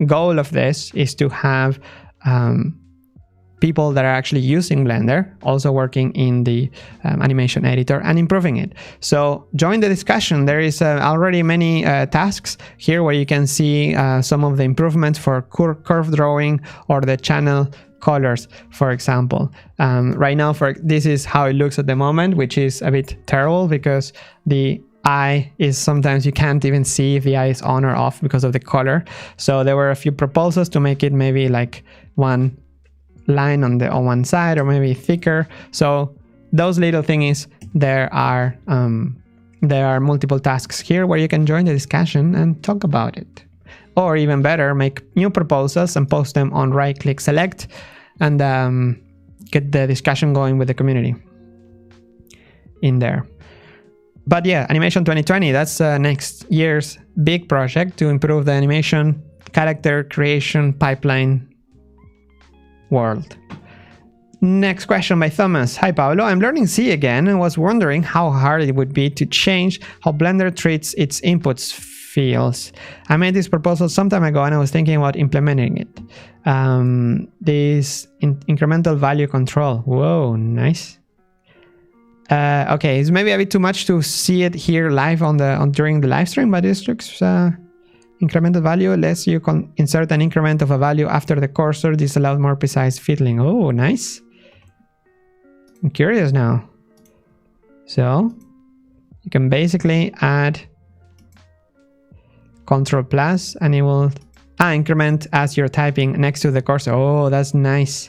goal of this is to have people that are actually using Blender, also working in the animation editor and improving it. So join the discussion. There is already many tasks here where you can see some of the improvements for curve drawing or the channel colors, for example. Right now, this is how it looks at the moment, which is a bit terrible because the eye is sometimes you can't even see if the eye is on or off because of the color. So there were a few proposals to make it maybe like one line on one side or maybe thicker. So those little things, there are multiple tasks here where you can join the discussion and talk about it, or even better, make new proposals and post them on right click select and get the discussion going with the community in there. But yeah, Animation 2020, that's next year's big project to improve the animation character creation pipeline world. Next question by Thomas. Hi Pablo, I'm learning C again and was wondering how hard it would be to change how Blender treats its inputs fields. I made this proposal some time ago and I was thinking about implementing it. This incremental value control. Whoa, nice. Okay, it's maybe a bit too much to see it here live during the live stream, but this looks incremental value lets you insert an increment of a value after the cursor. This allows more precise fiddling. Oh, nice. I'm curious now. So you can basically add Control plus and it will increment as you're typing next to the cursor. Oh, that's nice.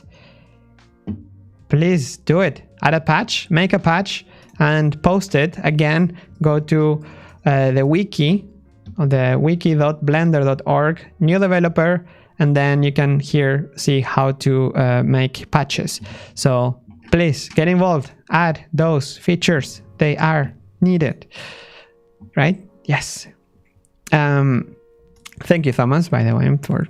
Please do it. Add a patch, make a patch and post it. Again, go to the wiki, on the wiki.blender.org, new developer, and then you can here see how to make patches. So please get involved, add those features, they are needed, right? Yes. Thank you, Thomas, by the way, for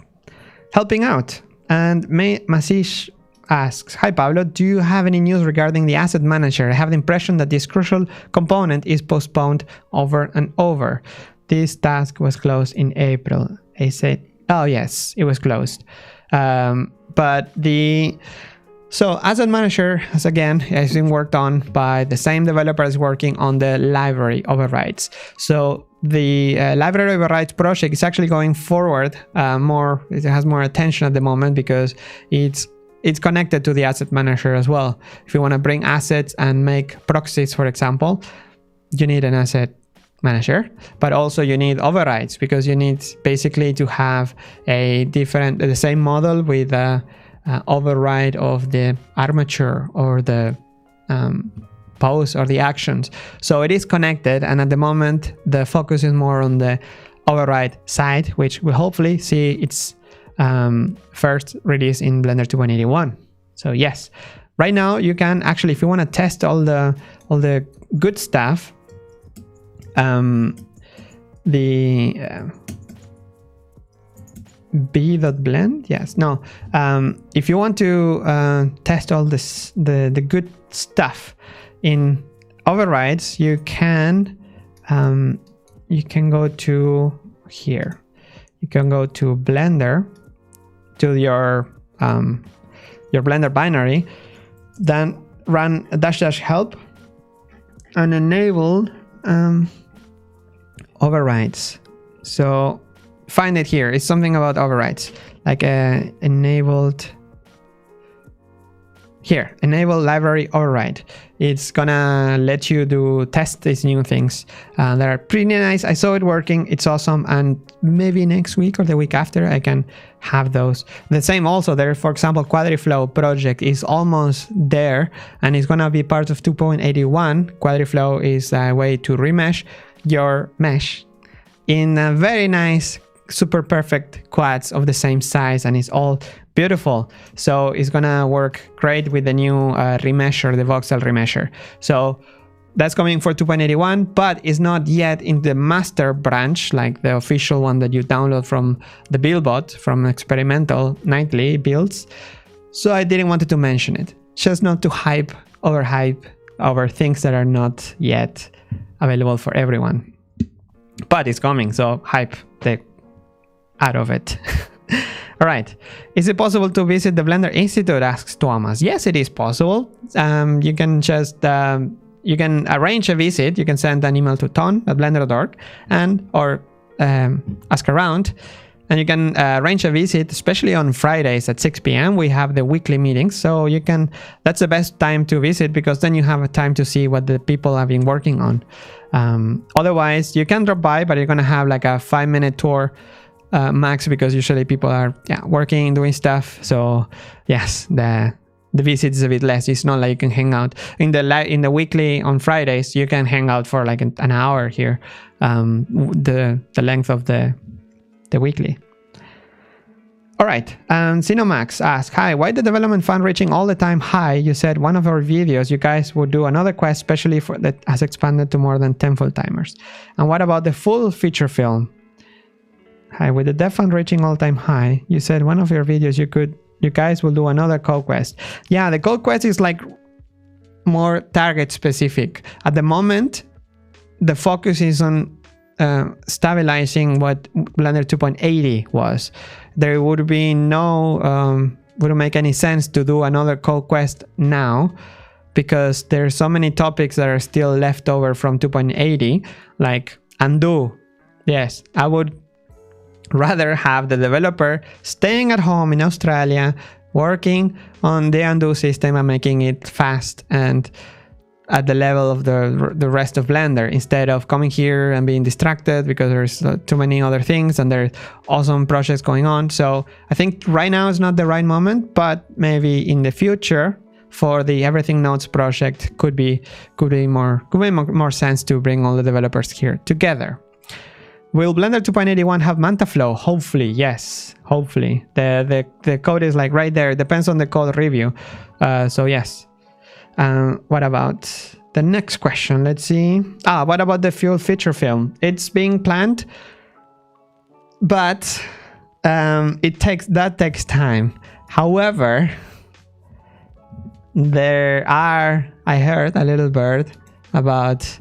helping out. And Masish asks, hi Pablo, do you have any news regarding the asset manager? I have the impression that this crucial component is postponed over and over. This task was closed in April. I said, oh yes, it was closed. So asset manager has been worked on by the same developers working on the library overrides. So the library overrides project is actually going forward more. It has more attention at the moment because it's it's connected to the asset manager as well. If you want to bring assets and make proxies, for example, you need an asset manager, but also you need overrides, because you need basically to have the same model with override of the armature or the pose or the actions. So it is connected, and at the moment the focus is more on the override side, which we'll hopefully see its first release in Blender 2.81. So yes, right now you can actually, if you want to test all the good stuff, the b.blend, yes, no, if you want to test all this, the good stuff in overrides, you can go to here. You can go to Blender, to your Blender binary, then run --help and enable overrides. So find it here. It's something about overrides, like enabled here, enable library override. It's gonna let you test these new things. They're pretty nice. I saw it working. It's awesome. And maybe next week or the week after I can have those. The same also there, for example, Quadriflow project is almost there and it's gonna be part of 2.81. Quadriflow is a way to remesh your mesh in a very nice, super perfect quads of the same size, and it's all beautiful. So it's gonna work great with the new remesher, the voxel remesher. So that's coming for 2.81, but it's not yet in the master branch, like the official one that you download from the buildbot, from experimental nightly builds. So I didn't want to mention it, just not to overhype over things that are not yet available for everyone. But it's coming, so hype the out of it. All right. Is it possible to visit the Blender Institute? Asks Thomas. Yes, it is possible. You can just you can arrange a visit. You can send an email to ton@blender.org or ask around, and you can arrange a visit, especially on Fridays at 6 p.m. We have the weekly meetings, so you can. That's the best time to visit, because then you have a time to see what the people have been working on. Otherwise, you can drop by, but you're gonna have like a 5-minute tour. Max, because usually people are working, doing stuff. So yes, the visit is a bit less. It's not like you can hang out in the weekly on Fridays. You can hang out for like an hour here, the length of the weekly. All right, Xenomax asks, hi, why the development fund reaching all the time high? You said one of our videos you guys would do another quest especially for that has expanded to more than 10 full-timers. And what about the full feature film? Hi, with the dev fund reaching all-time high, you said one of your videos you guys will do another code quest. Yeah, the code quest is like more target specific. At the moment, the focus is on stabilizing what Blender 2.80 was. There would be wouldn't make any sense to do another code quest now, because there's so many topics that are still left over from 2.80, like undo. Yes, I would rather have the developer staying at home in Australia, working on the undo system and making it fast and at the level of the rest of Blender, instead of coming here and being distracted because there's too many other things and there's awesome projects going on. So I think right now is not the right moment, but maybe in the future for the Everything Nodes project could make more sense to bring all the developers here together. Will Blender 2.81 have MantaFlow? Hopefully, yes. Hopefully. The code is like right there. It depends on the code review. So yes. What about the next question? Let's see. What about the full feature film? It's being planned, but that takes time. However, I heard a little bird about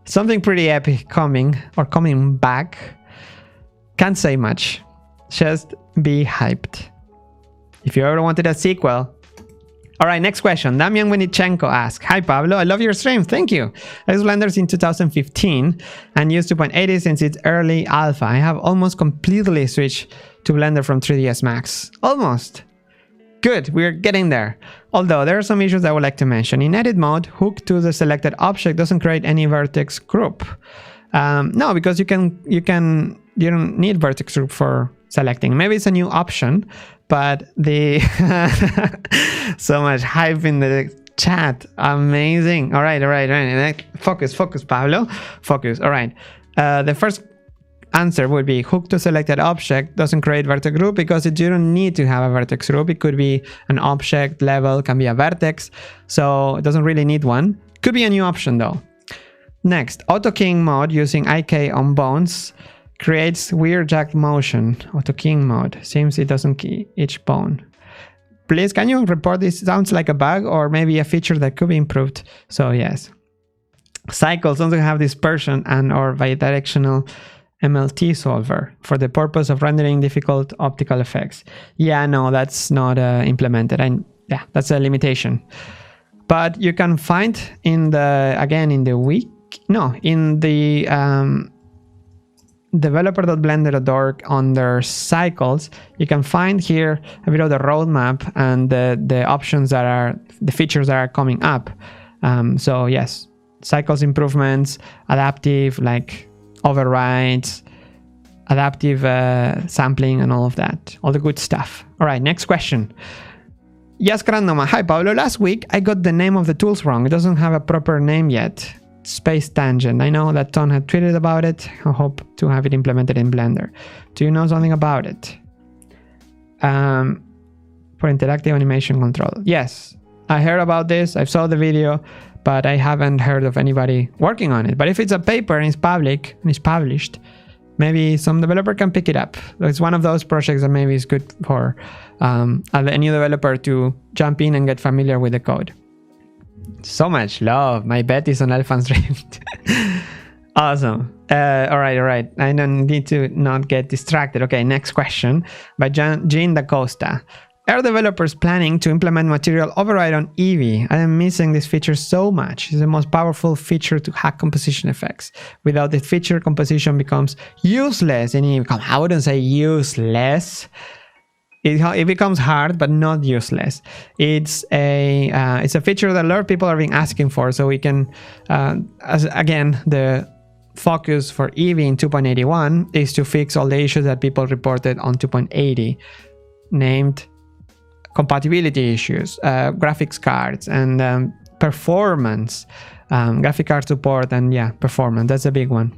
something pretty epic coming back. Can't say much. Just be hyped. If you ever wanted a sequel. All right, next question. Damian Winichenko asks, hi Pablo, I love your stream. Thank you. I used Blender in 2015 and used 2.80 since its early alpha. I have almost completely switched to Blender from 3ds Max. Almost. Good, we're getting there. Although there are some issues I would like to mention. In edit mode, hook to the selected object doesn't create any vertex group. No, because you don't need vertex group for selecting. Maybe it's a new option, but the so much hype in the chat. Amazing. All right. Focus, Pablo. Focus. All right. The first answer would be hook to selected object doesn't create vertex group because you don't need to have a vertex group. It could be an object level, can be a vertex, so it doesn't really need one. Could be a new option though. Next, auto keying mode using IK on bones creates weird jagged motion. Auto keying mode seems it doesn't key each bone. Please, can you report this? Sounds like a bug or maybe a feature that could be improved. So yes, cycles don't have dispersion and or bidirectional MLT solver for the purpose of rendering difficult optical effects. Yeah, no, that's not implemented. And yeah, that's a limitation. But you can find in the developer.blender.org under cycles, you can find here a bit of the roadmap and the options that are the features that are coming up. So yes, cycles improvements, adaptive like overrides, adaptive sampling, and all of that, all the good stuff. All right, next question. Yes, Grandoma. Hi, Pablo. Last week I got the name of the tools wrong. It doesn't have a proper name yet. Space Tangent. I know that Ton had tweeted about it. I hope to have it implemented in Blender. Do you know something about it? For interactive animation control. Yes, I heard about this. I saw the video, but I haven't heard of anybody working on it. But if it's a paper and it's public and it's published, maybe some developer can pick it up. It's one of those projects that maybe is good for a new developer to jump in and get familiar with the code. So much love. My bet is on Elephant's Rift. Awesome. All right. I don't need to not get distracted. Okay, next question by Jean Da Costa. Are developers planning to implement material override on Eevee? I am missing this feature so much. It's the most powerful feature to hack composition effects. Without this feature, composition becomes useless. And I wouldn't say useless. It becomes hard, but not useless. It's a feature that a lot of people are being asking for. So we can, again, the focus for Eevee in 2.81 is to fix all the issues that people reported on 2.80, named compatibility issues, graphics cards, and performance, graphic card support, and yeah, performance. That's a big one.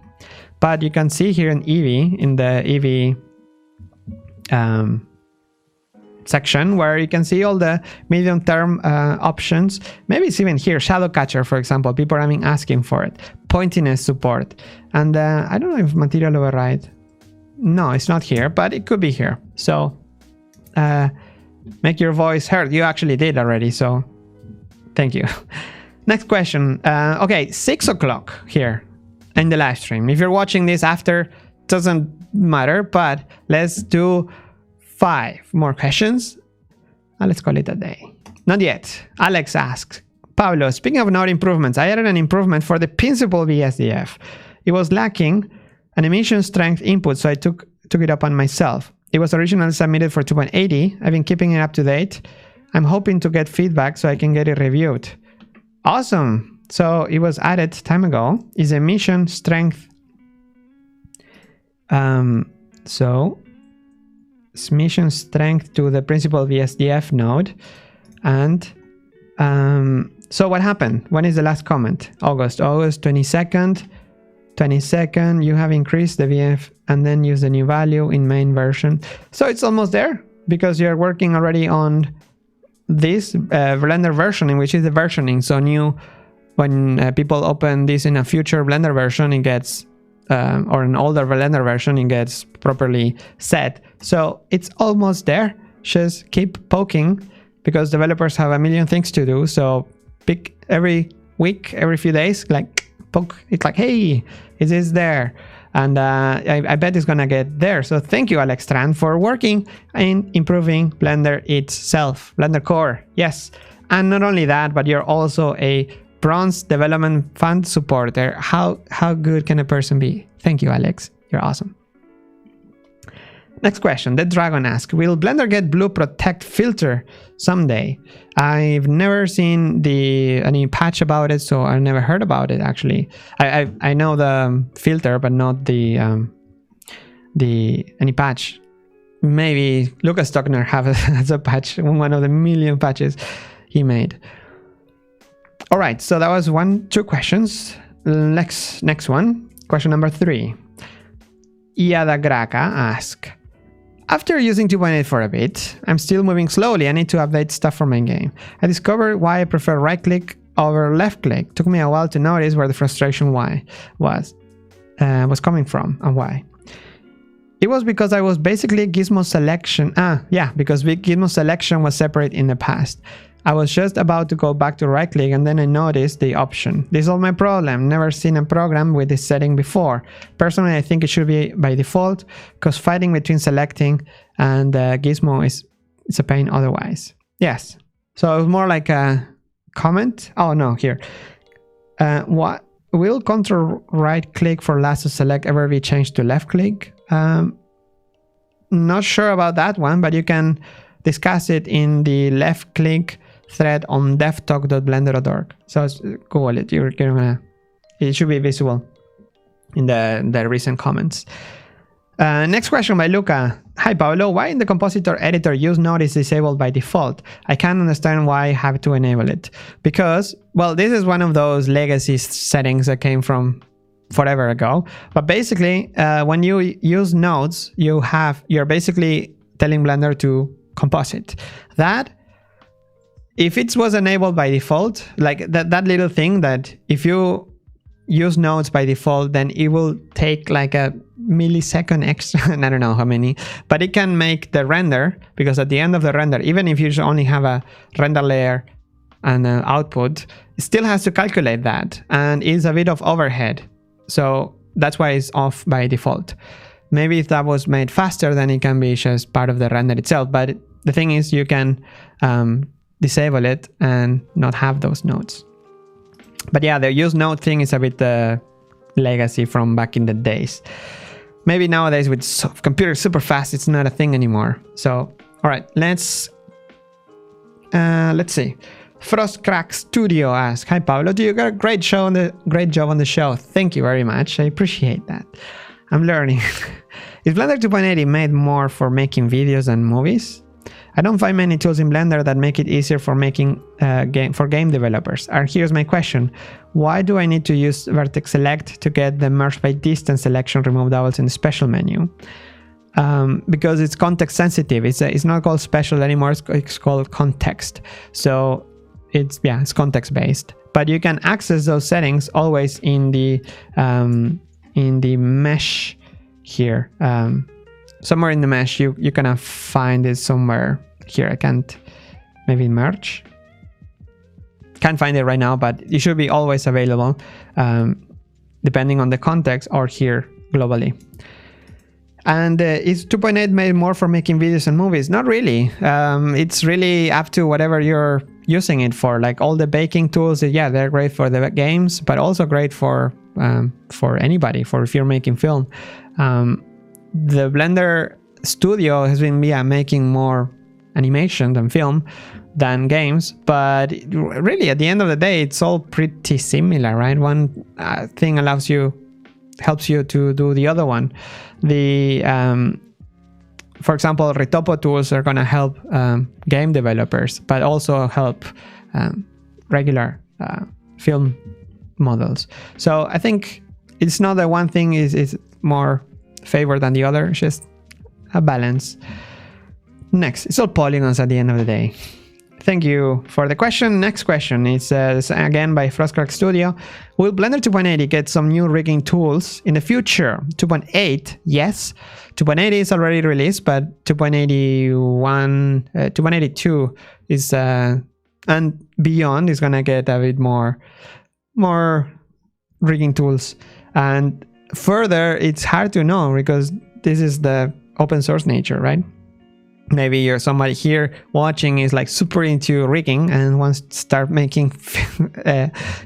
But you can see here in Eevee, in the Eevee section, where you can see all the medium-term options. Maybe it's even here, shadow catcher, for example. People are asking for it. Pointiness support, and I don't know if material override. No, it's not here, but it could be here. So. Make your voice heard. You actually did already, so thank you. Next question. Okay, 6 o'clock here in the live stream. If you're watching this after, doesn't matter, but let's do 5 more questions. Let's call it a day. Not yet. Alex asks, Pablo, speaking of node improvements, I added an improvement for the principal VSDF. It was lacking an emission strength input, so I took it upon myself. It was originally submitted for 2.80. I've been keeping it up to date. I'm hoping to get feedback so I can get it reviewed. Awesome. So it was added time ago. Is emission strength. So emission strength to the principal VSDF node. And so what happened? When is the last comment? August 22nd. 22nd, you have increased the VF and then use the new value in main version. So it's almost there because you're working already on this Blender version, which is the versioning. So when people open this in a future Blender version, it gets, or an older Blender version, it gets properly set. So it's almost there. Just keep poking because developers have a million things to do. So pick every week, every few days, like poke. It's like, hey, it is there. And I bet it's gonna get there. So thank you, Alex Strand, for working in improving Blender itself, Blender Core. Yes. And not only that, but you're also a Bronze Development Fund supporter. How good can a person be? Thank you, Alex. You're awesome. Next question. The Dragon asks, will Blender get blue protect filter someday? I've never seen any patch about it, so I never heard about it actually. I know the filter, but not the any patch. Maybe Lucas Stockner has a patch, one of the million patches he made. All right, so that was 2 questions. Next one, question number 3. Iada Graka asks, after using 2.8 for a bit, I'm still moving slowly. I need to update stuff for my game. I discovered why I prefer right click over left click. Took me a while to notice where the frustration was coming from and why. It was because I was basically gizmo selection. Because gizmo selection was separate in the past. I was just about to go back to right click and then I noticed the option. This solved my problem. Never seen a program with this setting before. Personally, I think it should be by default because fighting between selecting and gizmo is a pain otherwise. Yes. So it was more like a comment. Oh no, here. What will control right click for lasso select ever be changed to left click? Not sure about that one, but you can discuss it in the left click thread on devtalk.blender.org. So Google it. It should be visible in the recent comments. Next question by Luca. Hi Pablo, why in the compositor editor use node is disabled by default? I can't understand why I have to enable it. Because, well, this is one of those legacy settings that came from forever ago. But basically, when you use nodes, you're basically telling Blender to composite. That, if it was enabled by default, like that little thing that if you use nodes by default, then it will take like a millisecond extra, and I don't know how many, but it can make the render, because at the end of the render, even if you only have a render layer and an output, it still has to calculate that, and it's a bit of overhead. So that's why it's off by default. Maybe if that was made faster, then it can be just part of the render itself. But the thing is, you can disable it and not have those nodes. But yeah, the use node thing is a bit legacy from back in the days. Maybe nowadays with computers super fast, it's not a thing anymore. So, all right, let's see. Frostcrack Studio asks, hi Pablo, do you got a great job on the show? Thank you very much. I appreciate that. I'm learning. Is Blender 2.80 made more for making videos than movies? I don't find many tools in Blender that make it easier for making game developers. And here's my question. Why do I need to use vertex select to get the merge by distance selection remove doubles in the special menu? Because it's context sensitive. It's not called special anymore. It's called context. So it's context based. But you can access those settings always in the mesh here. Somewhere in the mesh, you can find it somewhere here. I can't, maybe merge. Can't find it right now, but it should be always available, depending on the context, or here globally. And is 2.8 made more for making videos and movies? Not really. It's really up to whatever you're using it for. Like all the baking tools, yeah, they're great for the games, but also great for anybody, for if you're making film. The Blender Studio has been making more animation and film than games, but really at the end of the day, it's all pretty similar, right? One thing helps you to do the other one. For example, Retopo tools are going to help game developers, but also help regular film models. So I think it's not that one thing is more favored than the other, it's just a balance. Next, it's all polygons at the end of the day. Thank you for the question. Next question is again by Frostcrack Studio. Will Blender 2.80 get some new rigging tools in the future? 2.8, yes. 2.80 is already released, but 2.81, 2.82 is and beyond is gonna get a bit more rigging tools. And further, it's hard to know because this is the open source nature, right? Maybe you're somebody here watching is like super into rigging and wants to start making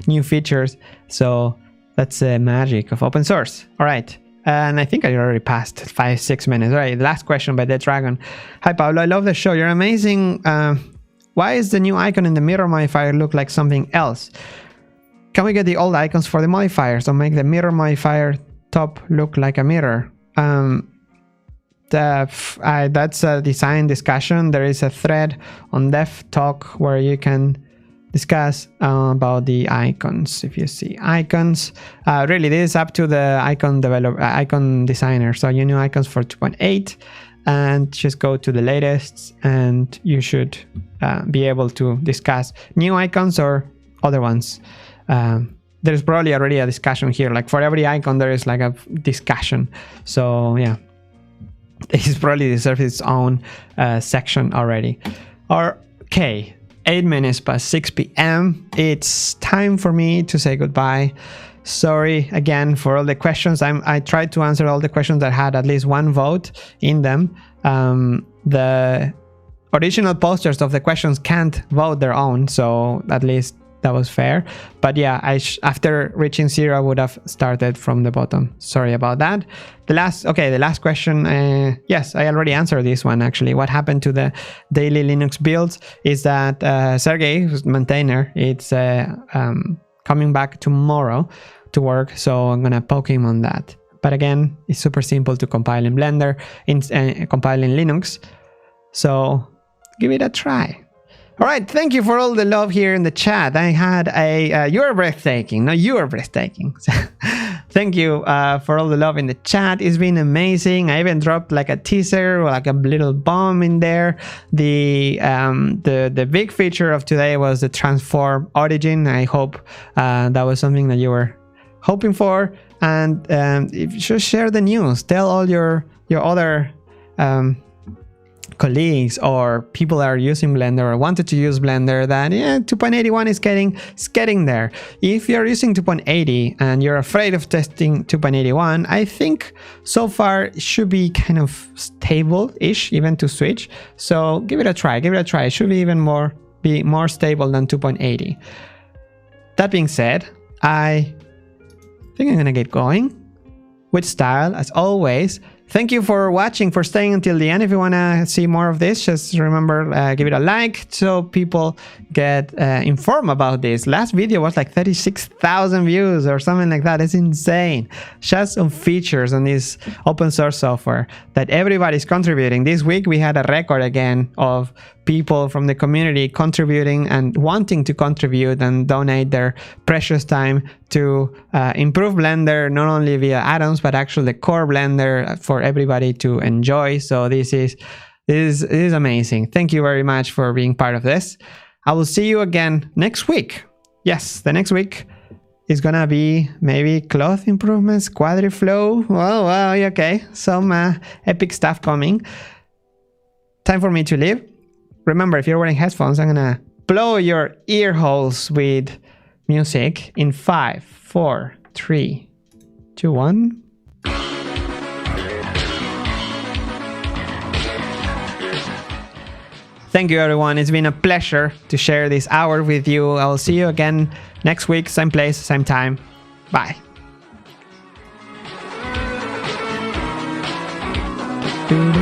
new features. So that's the magic of open source. All right. And I think I already passed 5-6 minutes. All right, last question by Dead Dragon. Hi, Pablo. I love the show. You're amazing. Why is the new icon in the mirror modifier look like something else? Can we get the old icons for the modifiers or make the mirror modifier top look like a mirror? That's a design discussion. There is a thread on Dev Talk where you can discuss about the icons. If you see icons, really this is up to the icon developer, icon designer. So you need icons for 2.8 and just go to the latest and you should be able to discuss new icons or other ones. There's probably already a discussion here, like for every icon there is like a discussion. So yeah, this probably deserves its own section already. Okay, 8 minutes past 6 p.m. It's time for me to say goodbye. Sorry again for all the questions. I tried to answer all the questions that had at least one vote in them. The original posters of the questions can't vote their own, so at least that was fair. But yeah, after reaching 0, I would have started from the bottom. Sorry about that. The last question. Yes, I already answered this one actually. What happened to the daily Linux builds is that Sergey, who's maintainer, it's coming back tomorrow to work, so I'm gonna poke him on that. But again, it's super simple to compile in Blender, compile in Linux. So give it a try. All right, thank you for all the love here in the chat. I had you're breathtaking. No, you are breathtaking. Thank you for all the love in the chat. It's been amazing. I even dropped like a teaser or like a little bomb in there. The big feature of today was the transform origin. I hope that was something that you were hoping for. And just share the news. Tell all your other colleagues or people that are using Blender or wanted to use Blender that 2.81 is getting there. If you're using 2.80 and you're afraid of testing 2.81, I think so far it should be kind of stable-ish even to switch. So give it a try. It should be be more stable than 2.80. That being said, I think I'm gonna get going with style as always. Thank you for watching, for staying until the end. If you want to see more of this, just remember, give it a like so people get informed about this. Last video was like 36,000 views or something like that. It's insane. Just some features on this open source software that everybody's contributing. This week we had a record again of people from the community contributing and wanting to contribute and donate their precious time to improve Blender, not only via add-ons, but actually the core Blender for everybody to enjoy. So this is amazing. Thank you very much for being part of this. I will see you again next week. Yes, the next week is gonna be maybe cloth improvements, quadriflow. Wow, okay. Some epic stuff coming. Time for me to leave. Remember, if you're wearing headphones, I'm gonna blow your ear holes with music in 5, 4, 3, 2, 1. Thank you, everyone. It's been a pleasure to share this hour with you. I will see you again next week, same place, same time. Bye. Do